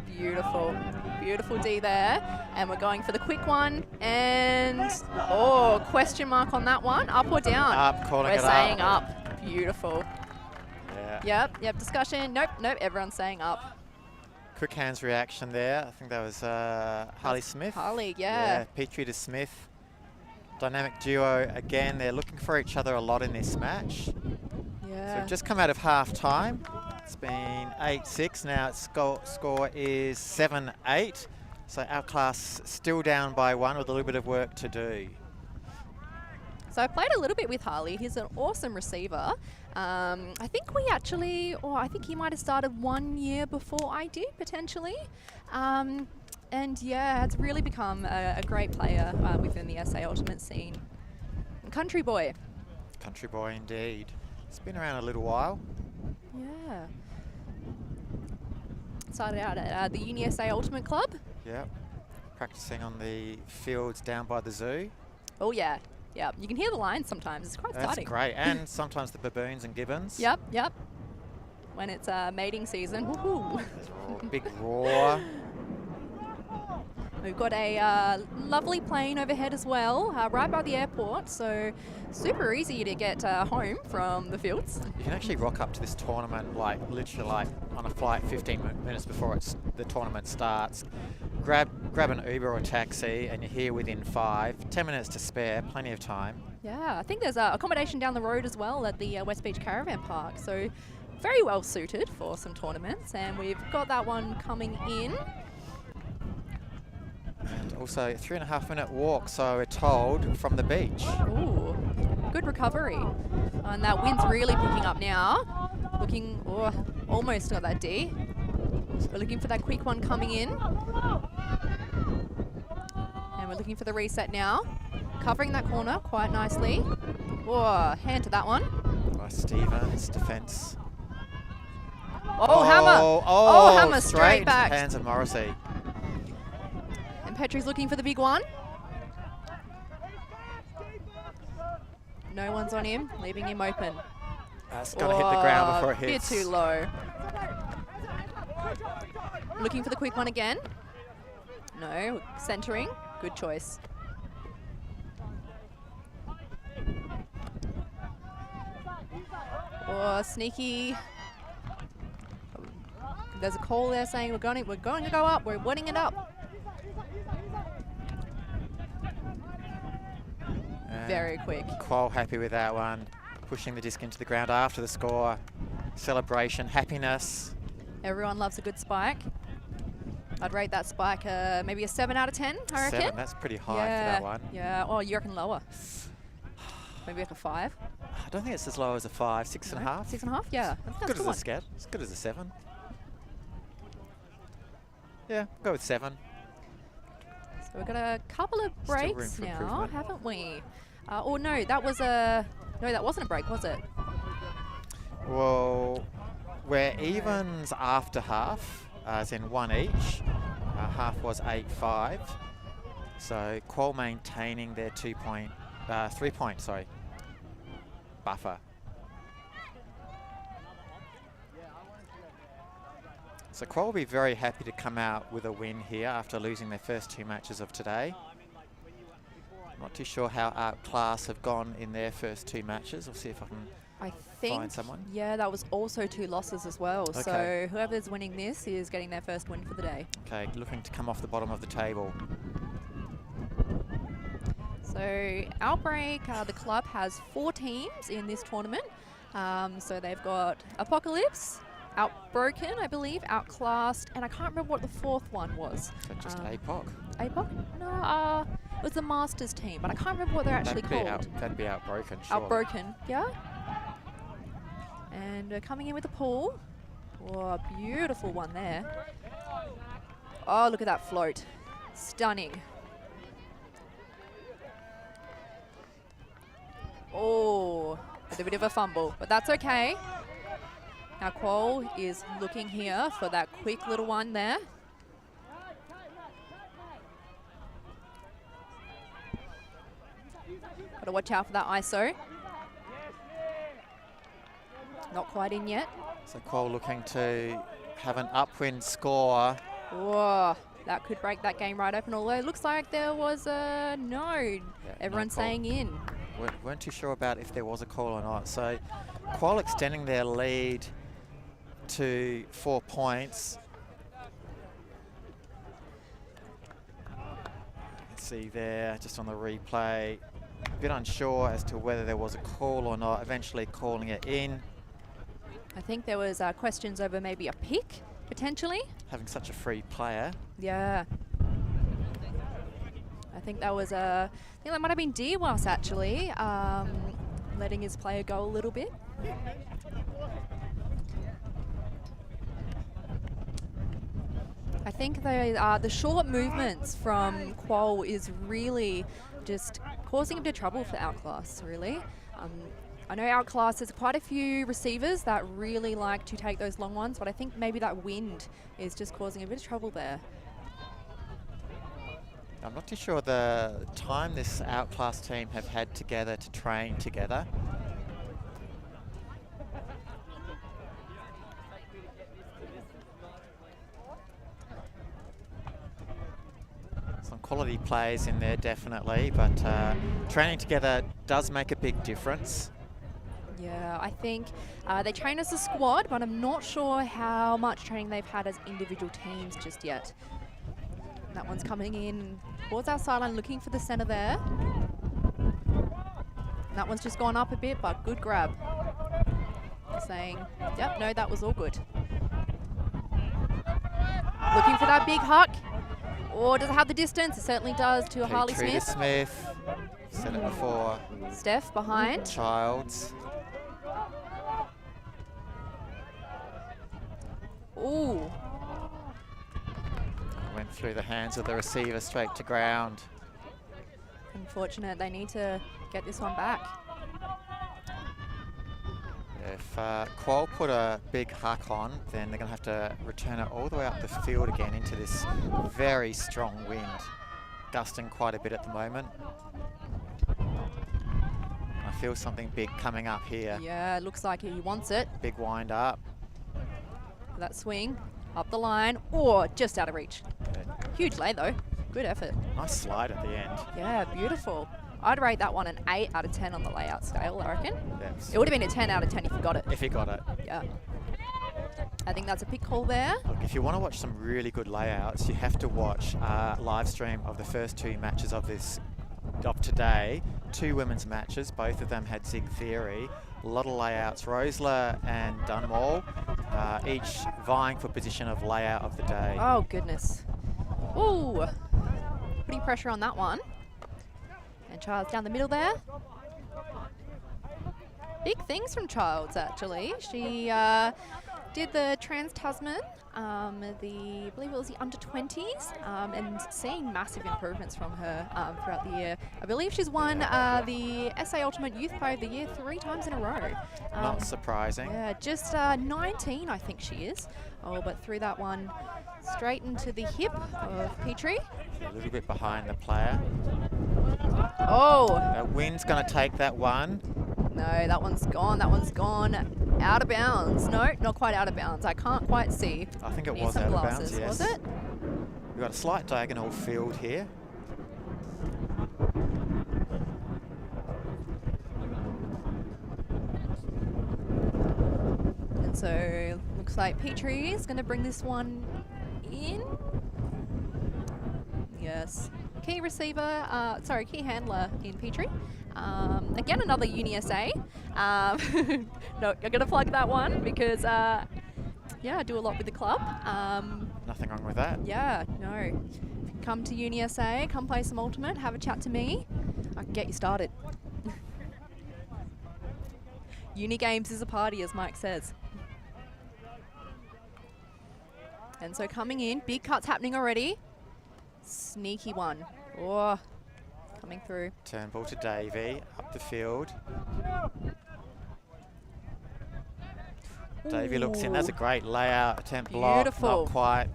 beautiful. Beautiful D there. And we're going for the quick one. And, oh, question mark on that one. Up or down? Up, calling it up. We're saying up. Beautiful. Yeah. Yep, discussion. Nope, everyone's saying up. Quick hands reaction there. I think that was Harley Smith. Harley, yeah. Petrie to Smith. Dynamic duo again. They're looking for each other a lot in this match. Yeah. So we've just come out of half time. It's been 8-6. Now its score is 7-8. So Outclass still down by one with a little bit of work to do. So I played a little bit with Harley. He's an awesome receiver. I think we actually, I think he might have started 1 year before I did, potentially. And yeah, has really become a great player within the SA Ultimate scene. Country boy. Country boy indeed. It's been around a little while. Yeah. Started out at the Uni SA Ultimate Club. Yep. Practicing on the fields down by the zoo. Oh yeah. Yeah, you can hear the lines sometimes. It's quite exciting. That's great. And sometimes the baboons and gibbons. Yep. When it's mating season. Woohoo! Big roar. We've got a lovely plane overhead as well, right by the airport, so super easy to get home from the fields. You can actually rock up to this tournament literally on a flight 15 minutes before the tournament starts. Grab an Uber or taxi and you're here within 10 minutes to spare, plenty of time. Yeah, I think there's accommodation down the road as well at the West Beach Caravan Park, so very well suited for some tournaments, and we've got that one coming in. And also a 3.5 minute walk, so we're told, from the beach. Ooh, good recovery. And that wind's really picking up now. Looking, almost got that D. So we're looking for that quick one coming in. And we're looking for the reset now. Covering that corner quite nicely. Oh, hand to that one. Stevens, defence. Oh, hammer. Oh, hammer straight back. Hands of Morrissey. And Petrie's looking for the big one. No one's on him, leaving him open. That's going to hit the ground before it hits. Bit too low. Looking for the quick one again. No, centering. Good choice. Oh, sneaky. There's a call there saying we're going to go up. We're winning it up. Very quick. Quoll happy with that one. Pushing the disc into the ground after the score. Celebration, happiness. Everyone loves a good spike. I'd rate that spike maybe a 7 out of 10, I reckon. 7, that's pretty high for that one. Yeah, oh, you reckon lower? Maybe like a 5? I don't think it's as low as a 5, 6.5. 6.5? Yeah. That's good as a scat. It's good as a 7. Yeah, go with 7. So we've got a couple of breaks now, haven't we? Oh no, that was a that wasn't a break, was it? Well, we're evens after half, as in 1 each. Half was 8-5. So Quoll maintaining their 3 point buffer. So Quoll will be very happy to come out with a win here after losing their first 2 matches of today. Not too sure how Outclass have gone in their first 2 matches. We'll see if I can find someone. Yeah, that was also 2 losses as well. Okay. So whoever's winning this is getting their first win for the day. Okay, looking to come off the bottom of the table. So Outbreak, the club has 4 teams in this tournament. So they've got Apocalypse, Outbroken, I believe, Outclassed, and I can't remember what the 4th one was. So just APOC? APOC? No, it was the Masters team, but I can't remember what they're actually called. That'd be Outbroken, surely. Outbroken, yeah. And coming in with the pool. Oh, beautiful one there. Oh, look at that float. Stunning. Oh, with a bit of a fumble, but that's okay. Now Quoll is looking here for that quick little one there. Got to watch out for that ISO. Not quite in yet. So Quoll looking to have an upwind score. Whoa, that could break that game right open, although it looks like there was a no. Yeah, everyone's saying in. Weren't too sure about if there was a call or not. So Quoll extending their lead to 4 points. Let's see there, just on the replay. A bit unsure as to whether there was a call or not, eventually calling it in. I think there was questions over maybe a pick, potentially. Having such a free player. Yeah. I think that was I think that might have been Diercks actually, letting his player go a little bit. I think the short movements from Quoll is really just causing a bit of trouble for Outclass, really. I know Outclass has quite a few receivers that really like to take those long ones, but I think maybe that wind is just causing a bit of trouble there. I'm not too sure the time this Outclass team have had together to train together. Some quality plays in there definitely, but training together does make a big difference. Yeah, I think they train as a squad, but I'm not sure how much training they've had as individual teams just yet. That one's coming in towards our sideline, looking for the center there. And that one's just gone up a bit, but good grab. Saying, yep, no, that was all good. Looking for that big huck. Or does it have the distance? It certainly does to Harley Smith. Smith, said it before. Steph behind. Childs. Ooh. Went through the hands of the receiver straight to ground. Unfortunate, they need to get this one back. If Quoll put a big huck on, then they're going to have to return it all the way up the field again into this very strong wind. Gusting quite a bit at the moment. I feel something big coming up here. Yeah, it looks like he wants it. Big wind up. That swing, up the line, or just out of reach. Good. Huge lay though, good effort. Nice slide at the end. Yeah, beautiful. I'd rate that one an 8 out of 10 on the layout scale, I reckon. Yes. It would have been a 10 out of 10 if you got it. If you got it. Yeah. I think that's a pick call there. Look, if you want to watch some really good layouts, you have to watch a live stream of the first 2 matches of today. 2 women's matches, both of them had Zig Theory. A lot of layouts, Rosler and Dunmore, each vying for position of layout of the day. Oh, goodness. Ooh. Putting pressure on that one. And Childs down the middle there. Big things from Childs, actually. She did the Trans-Tasman, I believe it was the under-20s, and seeing massive improvements from her throughout the year. I believe she's won the SA Ultimate Youth Player of the Year 3 times in a row. Not surprising. Yeah, just 19, I think she is. Oh, but threw that one straight into the hip of Petrie. A little bit behind the player. Oh! Wind's going to take that one. No, that one's gone. That one's gone out of bounds. No, not quite out of bounds. I can't quite see. I think it Need was some out glasses. of bounds, yes. Was it? We've got a slight diagonal field here. And so looks like Petrie is going to bring this one in. Yes. Key receiver, key handler in Petrie. Again, another UniSA. No, I'm going to plug that one because, yeah, I do a lot with the club. Nothing wrong with that. Yeah, no. If you come to UniSA, come play some Ultimate, have a chat to me. I can get you started. Uni Games is a party, as Mike says. And so coming in, big cuts happening already. Sneaky one. Oh, coming through. Turn ball to Davey, up the field. Davey looks in. That's a great layout. Attempt block. Not quite.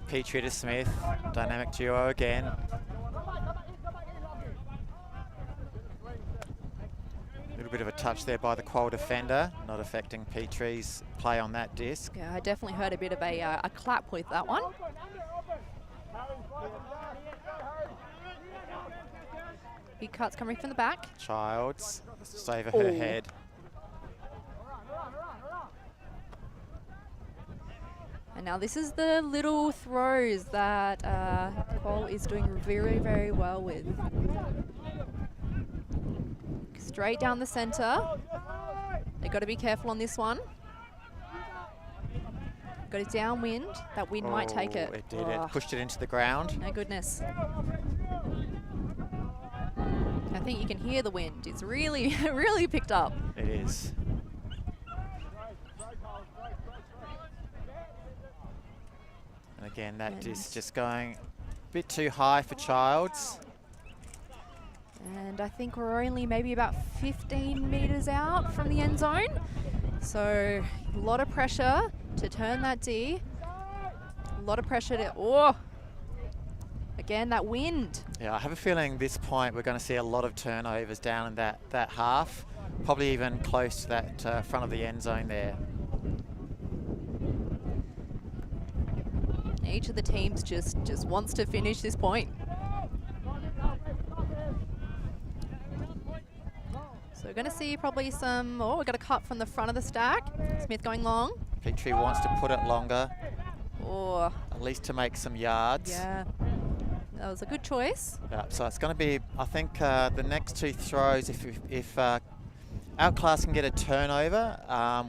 Petrie to Smith. Dynamic duo again. A little bit of a touch there by the Quoll defender, not affecting Petrie's play on that disc. Yeah, I definitely heard a bit of a clap with that one. Big cuts coming from the back. Childs, just over her head. And now this is the little throws that Quoll is doing very, very well with. Straight down the center. They've got to be careful on this one. Got it downwind. That wind might take it. It did. It pushed it into the ground. My goodness. I think you can hear the wind. It's really, really picked up. It is. And again, that disc just going a bit too high for Childs. And I think we're only maybe about 15 meters out from the end zone. So a lot of pressure to turn that D. A lot of pressure to, Again, that wind. Yeah, I have a feeling this point we're going to see a lot of turnovers down in that half, probably even close to that front of the end zone there. Each of the teams just wants to finish this point. So we're going to see probably some, oh, we've got a cut from the front of the stack. Smith going long. Petrie wants to put it longer, Oh, at least to make some yards. yeah. That was a good choice. Yeah, so it's going to be, I think, the next two throws, if Outclass can get a turnover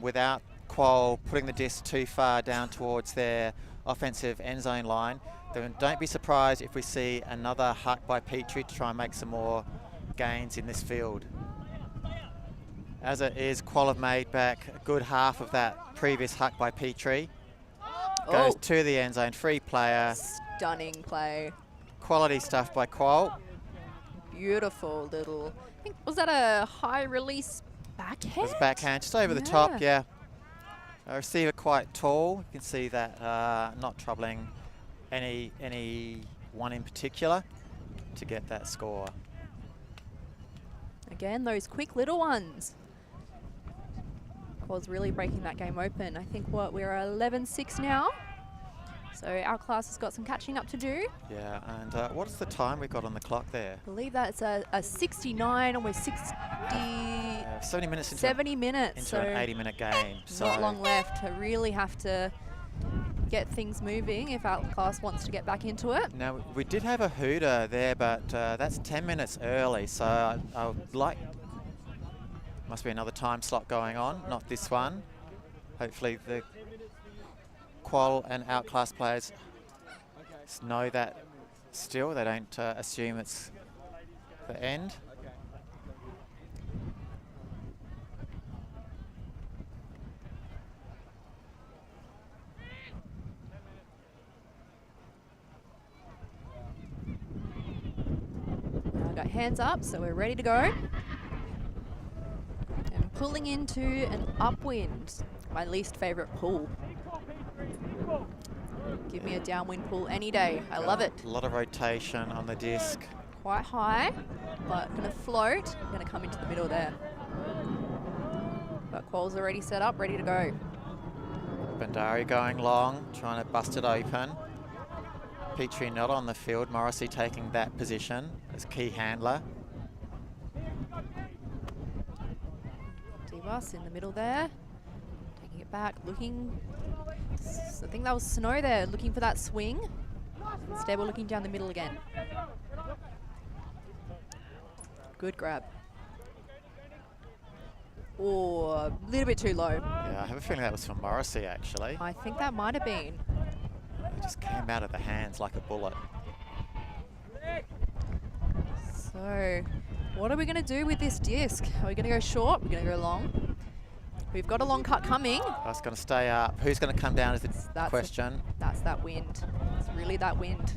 without Quoll putting the disc too far down towards their offensive end zone line, then don't be surprised if we see another huck by Petrie to try and make some more gains in this field. As it is, Quoll have made back a good half of that previous huck by Petrie. Goes to the end zone, free player. Stunning play. Quality stuff by Quoll. Beautiful little, I think, was that a high release backhand? It was a backhand, just over the top, yeah. A receiver quite tall. You can see that not troubling any one in particular to get that score. Again, those quick little ones. Quoll's really breaking that game open. I think what we're 11-6 now. So Outclass has got some catching up to do. Yeah, and what's the time we got on the clock there? I believe that's a 69, almost 60. 70 minutes into 70 minutes. into an 80-minute game. So Not long left. I really have to get things moving if Outclass wants to get back into it. Now, we did have a hooter there, but that's 10 minutes early, so I would like... Must be another time slot going on, not this one. Hopefully the Quoll and Outclass players know that still. They don't assume it's the end. Now I've got hands up, so we're ready to go. And pulling into an upwind, my least favorite pull. Give me a downwind pull any day. I love it. A lot of rotation on the disc. Quite high, but going to float. Going to come into the middle there. But Quoll's already set up, ready to go. Bandari going long, trying to bust it open. Petrie not on the field. Morrissey taking that position as key handler. D-Bus in the middle there. Taking it back, looking. I think that was Snow there, looking for that swing. Instead, we're looking down the middle again. Good grab. Oh, a little bit too low. Yeah, I have a feeling that was from Morrissey, actually. I think that might have been. It just came out of the hands like a bullet. So, what are we going to do with this disc? Are we going to go short? We're going to go long. We've got a long cut coming. That's going to stay up. Who's going to come down is the question. That's that wind. It's really that wind.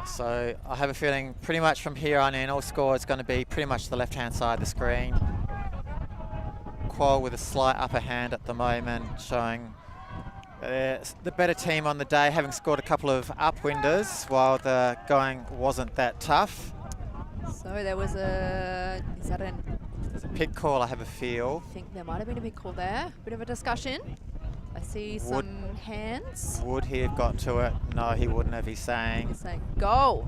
So I have a feeling pretty much from here on in, all score is going to be pretty much the left-hand side of the screen. Quoll with a slight upper hand at the moment, showing the better team on the day, having scored a couple of upwinders while the going wasn't that tough. So there was a, is that an... There's a pick call, I have a feel. I think there might have been a big call there. Bit of a discussion. I see some hands. Would he have got to it? No, he wouldn't have, he's saying. He's saying go.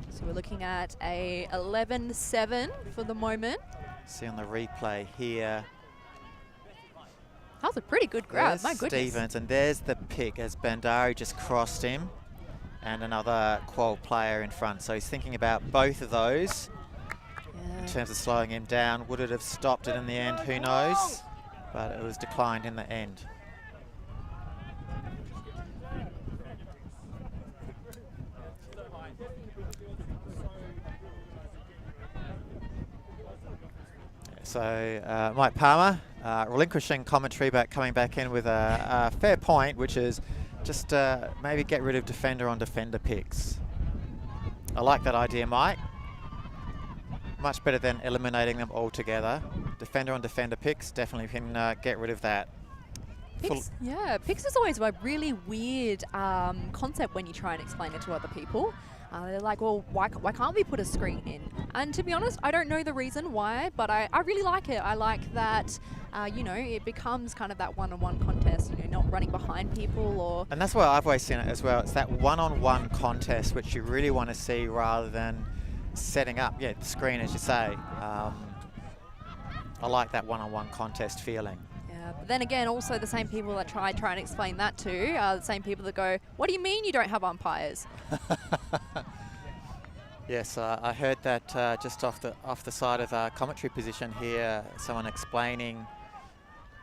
So we're looking at a 11-7 for the moment. See on the replay here. That was a pretty good grab, There's my goodness. Stevens, and there's the pick as Bandari just crossed him. And another Quoll player in front. So he's thinking about both of those. In terms of slowing him down. Would it have stopped it in the end? Who knows? But it was declined in the end. So Mike Palmer relinquishing commentary, but coming back in with a fair point, which is just maybe get rid of defender on defender picks. I like that idea, Mike. Much better than eliminating them altogether. Defender on defender picks, definitely can get rid of that. Picks is always a really weird concept when you try and explain it to other people. They're like, well, why can't we put a screen in? And to be honest, I don't know the reason why, but I really like it. I like that, it becomes kind of that one-on-one contest, not running behind people or... And that's why I've always seen it as well. It's that one-on-one contest which you really want to see rather than setting up, the screen, as you say. I like that one-on-one contest feeling. Yeah, but then again, also the same people that try and explain that to are the same people that go, what do you mean you don't have umpires? Yes, I heard that just off the side of the commentary position here, someone explaining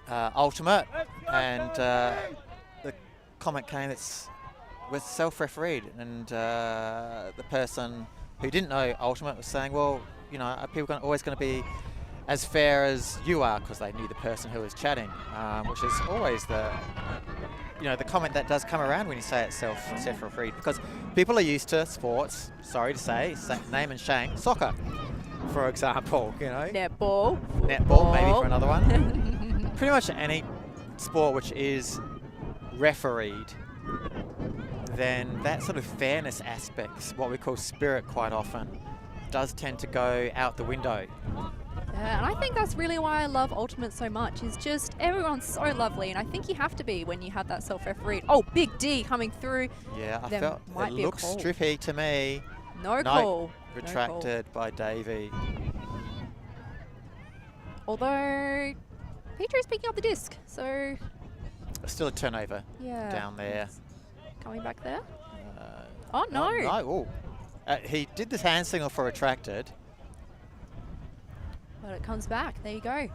Ultimate, and the comment came it's with self-refereed, and the person who didn't know Ultimate was saying, well, are people always going to be as fair as you are, because they knew the person who was chatting, which is always the comment that does come around when you say it's self-refereed, because people are used to sports, sorry to say, name and shame, soccer, for example, Netball. Netball, maybe for another one. Pretty much any sport which is refereed, then that sort of fairness aspect, what we call spirit quite often, does tend to go out the window. Yeah, and I think that's really why I love Ultimate so much, is just everyone's so lovely, and I think you have to be when you have that self-referee. Oh, Big D coming through. Yeah, I felt it looked strippy to me. No call. Retracted by Davey. Although, Petrie's picking up the disc, so... Still a turnover down there. Coming back there. Oh, no. No. He did this hand signal for retracted. But it comes back. There you go.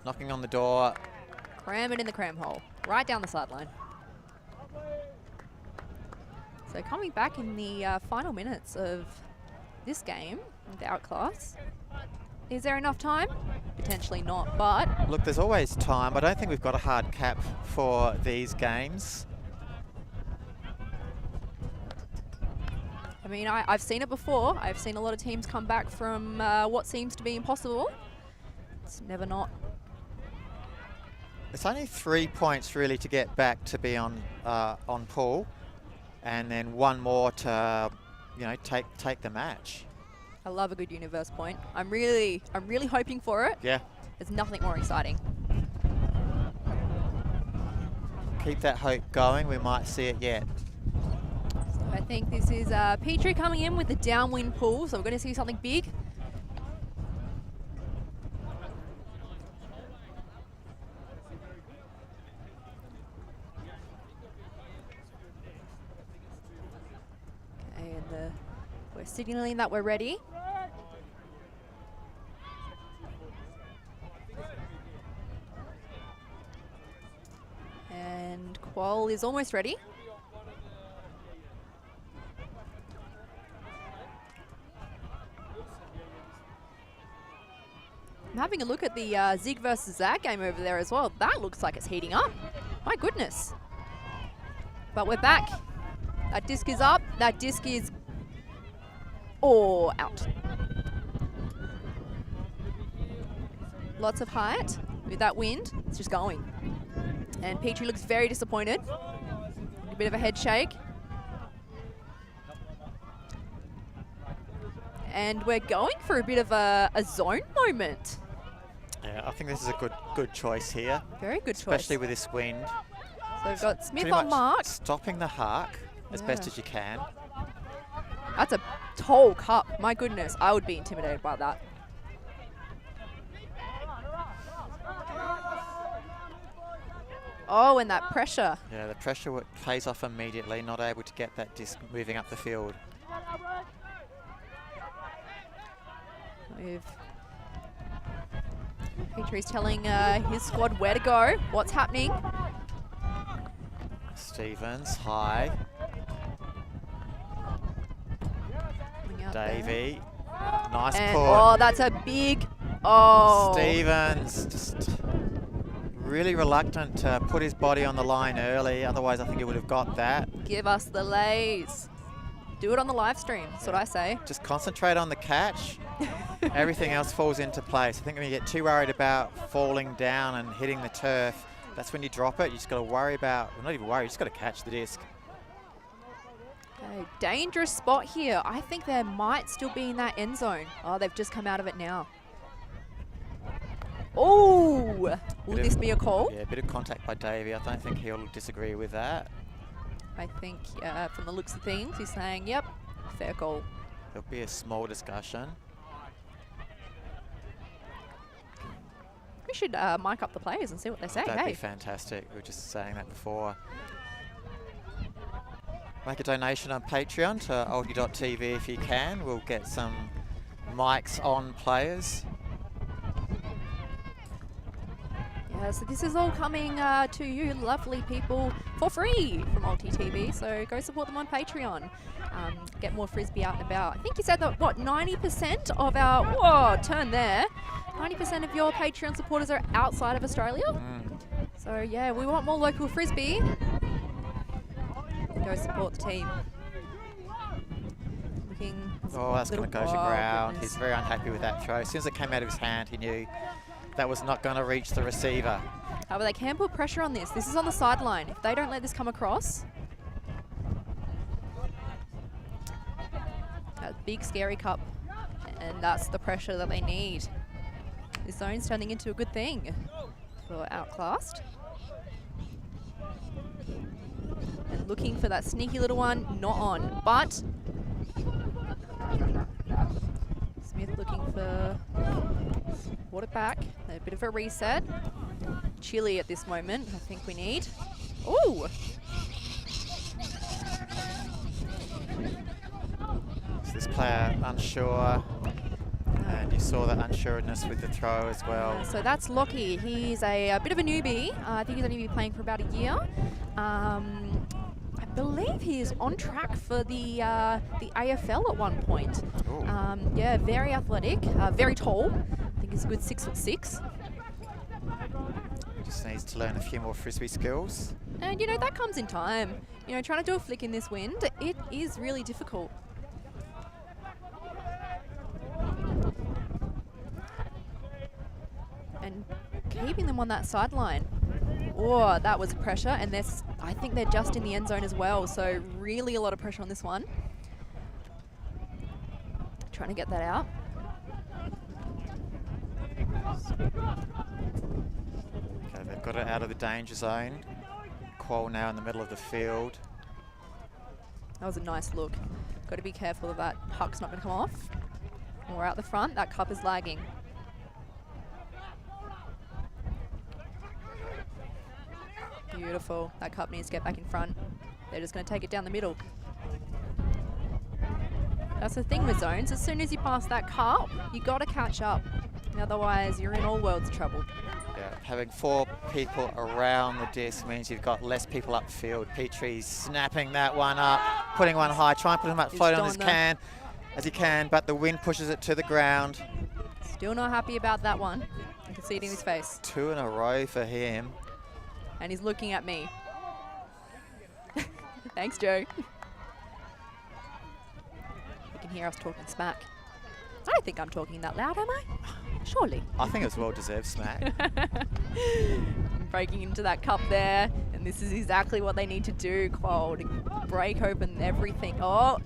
Knocking on the door. Cram it in the cram hole. Right down the sideline. So coming back in the final minutes of this game, the Outclass. Is there enough time? Potentially not, but... Look, there's always time. I don't think we've got a hard cap for these games. I mean, I've seen it before. I've seen a lot of teams come back from what seems to be impossible. It's never not. It's only 3 points really to get back to be on pool, and then one more to, take the match. I love a good universe point. I'm really hoping for it. Yeah. There's nothing more exciting. Keep that hope going. We might see it yet. I think this is Petrie coming in with the downwind pull, so we're going to see something big. Okay, and we're signaling that we're ready. And Quoll is almost ready. I'm having a look at the Zig versus Zag game over there as well. That looks like it's heating up. My goodness. But we're back. That disc is up. That disc is out. Lots of height with that wind. It's just going. And Petrie looks very disappointed. A bit of a head shake. And we're going for a bit of a zone moment. Yeah, I think this is a good choice here. Very good choice. Especially with this wind. So we've got Smith Pretty on much mark. Stopping the hark as best as you can. That's a tall cup. My goodness, I would be intimidated by that. Oh, and that pressure. Yeah, the pressure pays off immediately, not able to get that disc moving up the field. Petrie's telling his squad where to go, what's happening. Stevens, high. Davey, nice pull. Oh, that's a big, Stevens, just really reluctant to put his body on the line early, otherwise I think he would have got that. Give us the lays. Do it on the live stream, that's what I say. Just concentrate on the catch. everything else falls into place. I think when you get too worried about falling down and hitting the turf, that's when you drop it. You just got to worry about, well, not even worry, you just got to catch the disc. Okay, dangerous spot here. I think they might still be in that end zone. Oh, they've just come out of it now. Oh, will this be a call? Yeah, a bit of contact by Davey. I don't think he'll disagree with that. I think from the looks of things, he's saying, yep, fair call. There'll be a small discussion. We should mic up the players and see what they say. That'd be fantastic. We were just saying that before. Make a donation on Patreon to oldie.tv if you can. We'll get some mics on players. Yeah, so this is all coming to you lovely people for free from Alti TV. So go support them on Patreon. Get more Frisbee out and about. I think you said that, what, 90% of our, whoa, turn there. 90% of your Patreon supporters are outside of Australia. So yeah, we want more local Frisbee. Go support the team. Oh, that's going to go to ground. Goodness. He's very unhappy with that throw. As soon as it came out of his hand, he knew that was not going to reach the receiver. However, they can put pressure on this. This is on the sideline. If they don't let this come across, that big scary cup, and that's the pressure that they need. This zone's turning into a good thing for Outclassed. And looking for that sneaky little one, not on, but Smith looking for water back, a bit of a reset. Chilly at this moment, I think we need. Ooh! So this player unsure, and you saw that unsureness with the throw as well. So that's Lockie. He's a bit of a newbie. I think he's only been playing for about a year. I believe he is on track for the AFL at one point. Yeah, very athletic, very tall. I think he's a good 6'6". Just needs to learn a few more Frisbee skills. And you know, that comes in time. You know, trying to do a flick in this wind, it is really difficult. And keeping them on that sideline. Oh, that was pressure, and I think they're just in the end zone as well, so really a lot of pressure on this one. Trying to get that out. Okay, they've got it out of the danger zone. Quoll now in the middle of the field. That was a nice look. Got to be careful of that puck's not going to come off. Or out the front, that cup is lagging. Beautiful. That cup needs to get back in front. They're just going to take it down the middle. That's the thing with zones. As soon as you pass that cup, you got to catch up. Otherwise, you're in all worlds of trouble. Yeah, having 4 people around the disc means you've got less people upfield. Petrie's snapping that one up, putting one high, trying to put him up, float on as he can, but the wind pushes it to the ground. Still not happy about that one. I can see it in his face. 2 in a row for him. And he's looking at me. Thanks, Joe. You can hear us talking smack. I don't think I'm talking that loud, am I? Surely. I think it's well-deserved smack. Breaking into that cup there, and this is exactly what they need to do, Quoll, to break open everything. Oh.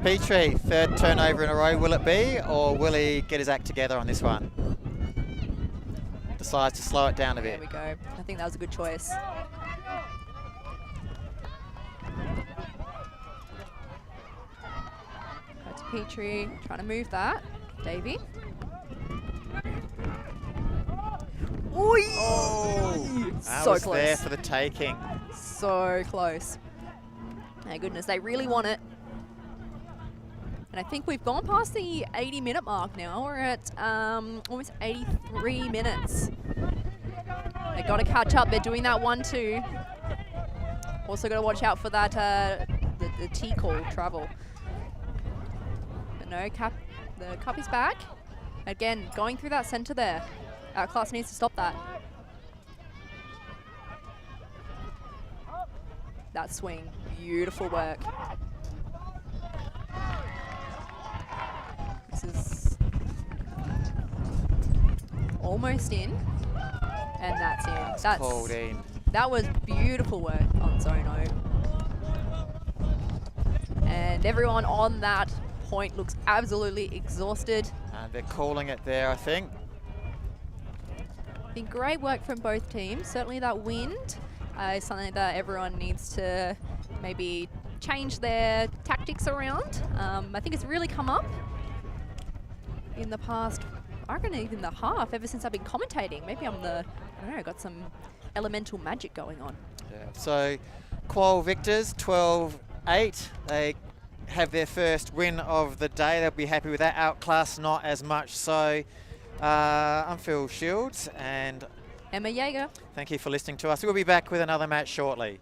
Petrie, 3rd turnover in a row, will it be, or will he get his act together on this one? Decides to slow it down a bit. There we go. I think that was a good choice. That's Petrie trying to move that. Davey. Oi! Oh, that so was close. there for the taking. So close. My goodness, they really want it. And I think we've gone past the 80-minute mark now. We're at almost 83 minutes. They've got to catch up. They're doing that 1-2. Also got to watch out for that the T-call travel. But no, the cup is back. Again, going through that center there. Outclass needs to stop that. That swing, beautiful work. This is almost in. And that's in. That's called in. That was beautiful work on Zono. And everyone on that point looks absolutely exhausted. And they're calling it there, I think. I think great work from both teams. Certainly that wind is something that everyone needs to maybe change their tactics around. I think it's really come up in the past, I reckon even the half, ever since I've been commentating. Maybe I'm I don't know, got some elemental magic going on. Yeah. So Quoll victors, 12-8. They have their first win of the day. They'll be happy with that. Outclass, not as much so. I'm Phil Shields, and Emma Jaeger. thank you for listening to us. We'll be back with another match shortly.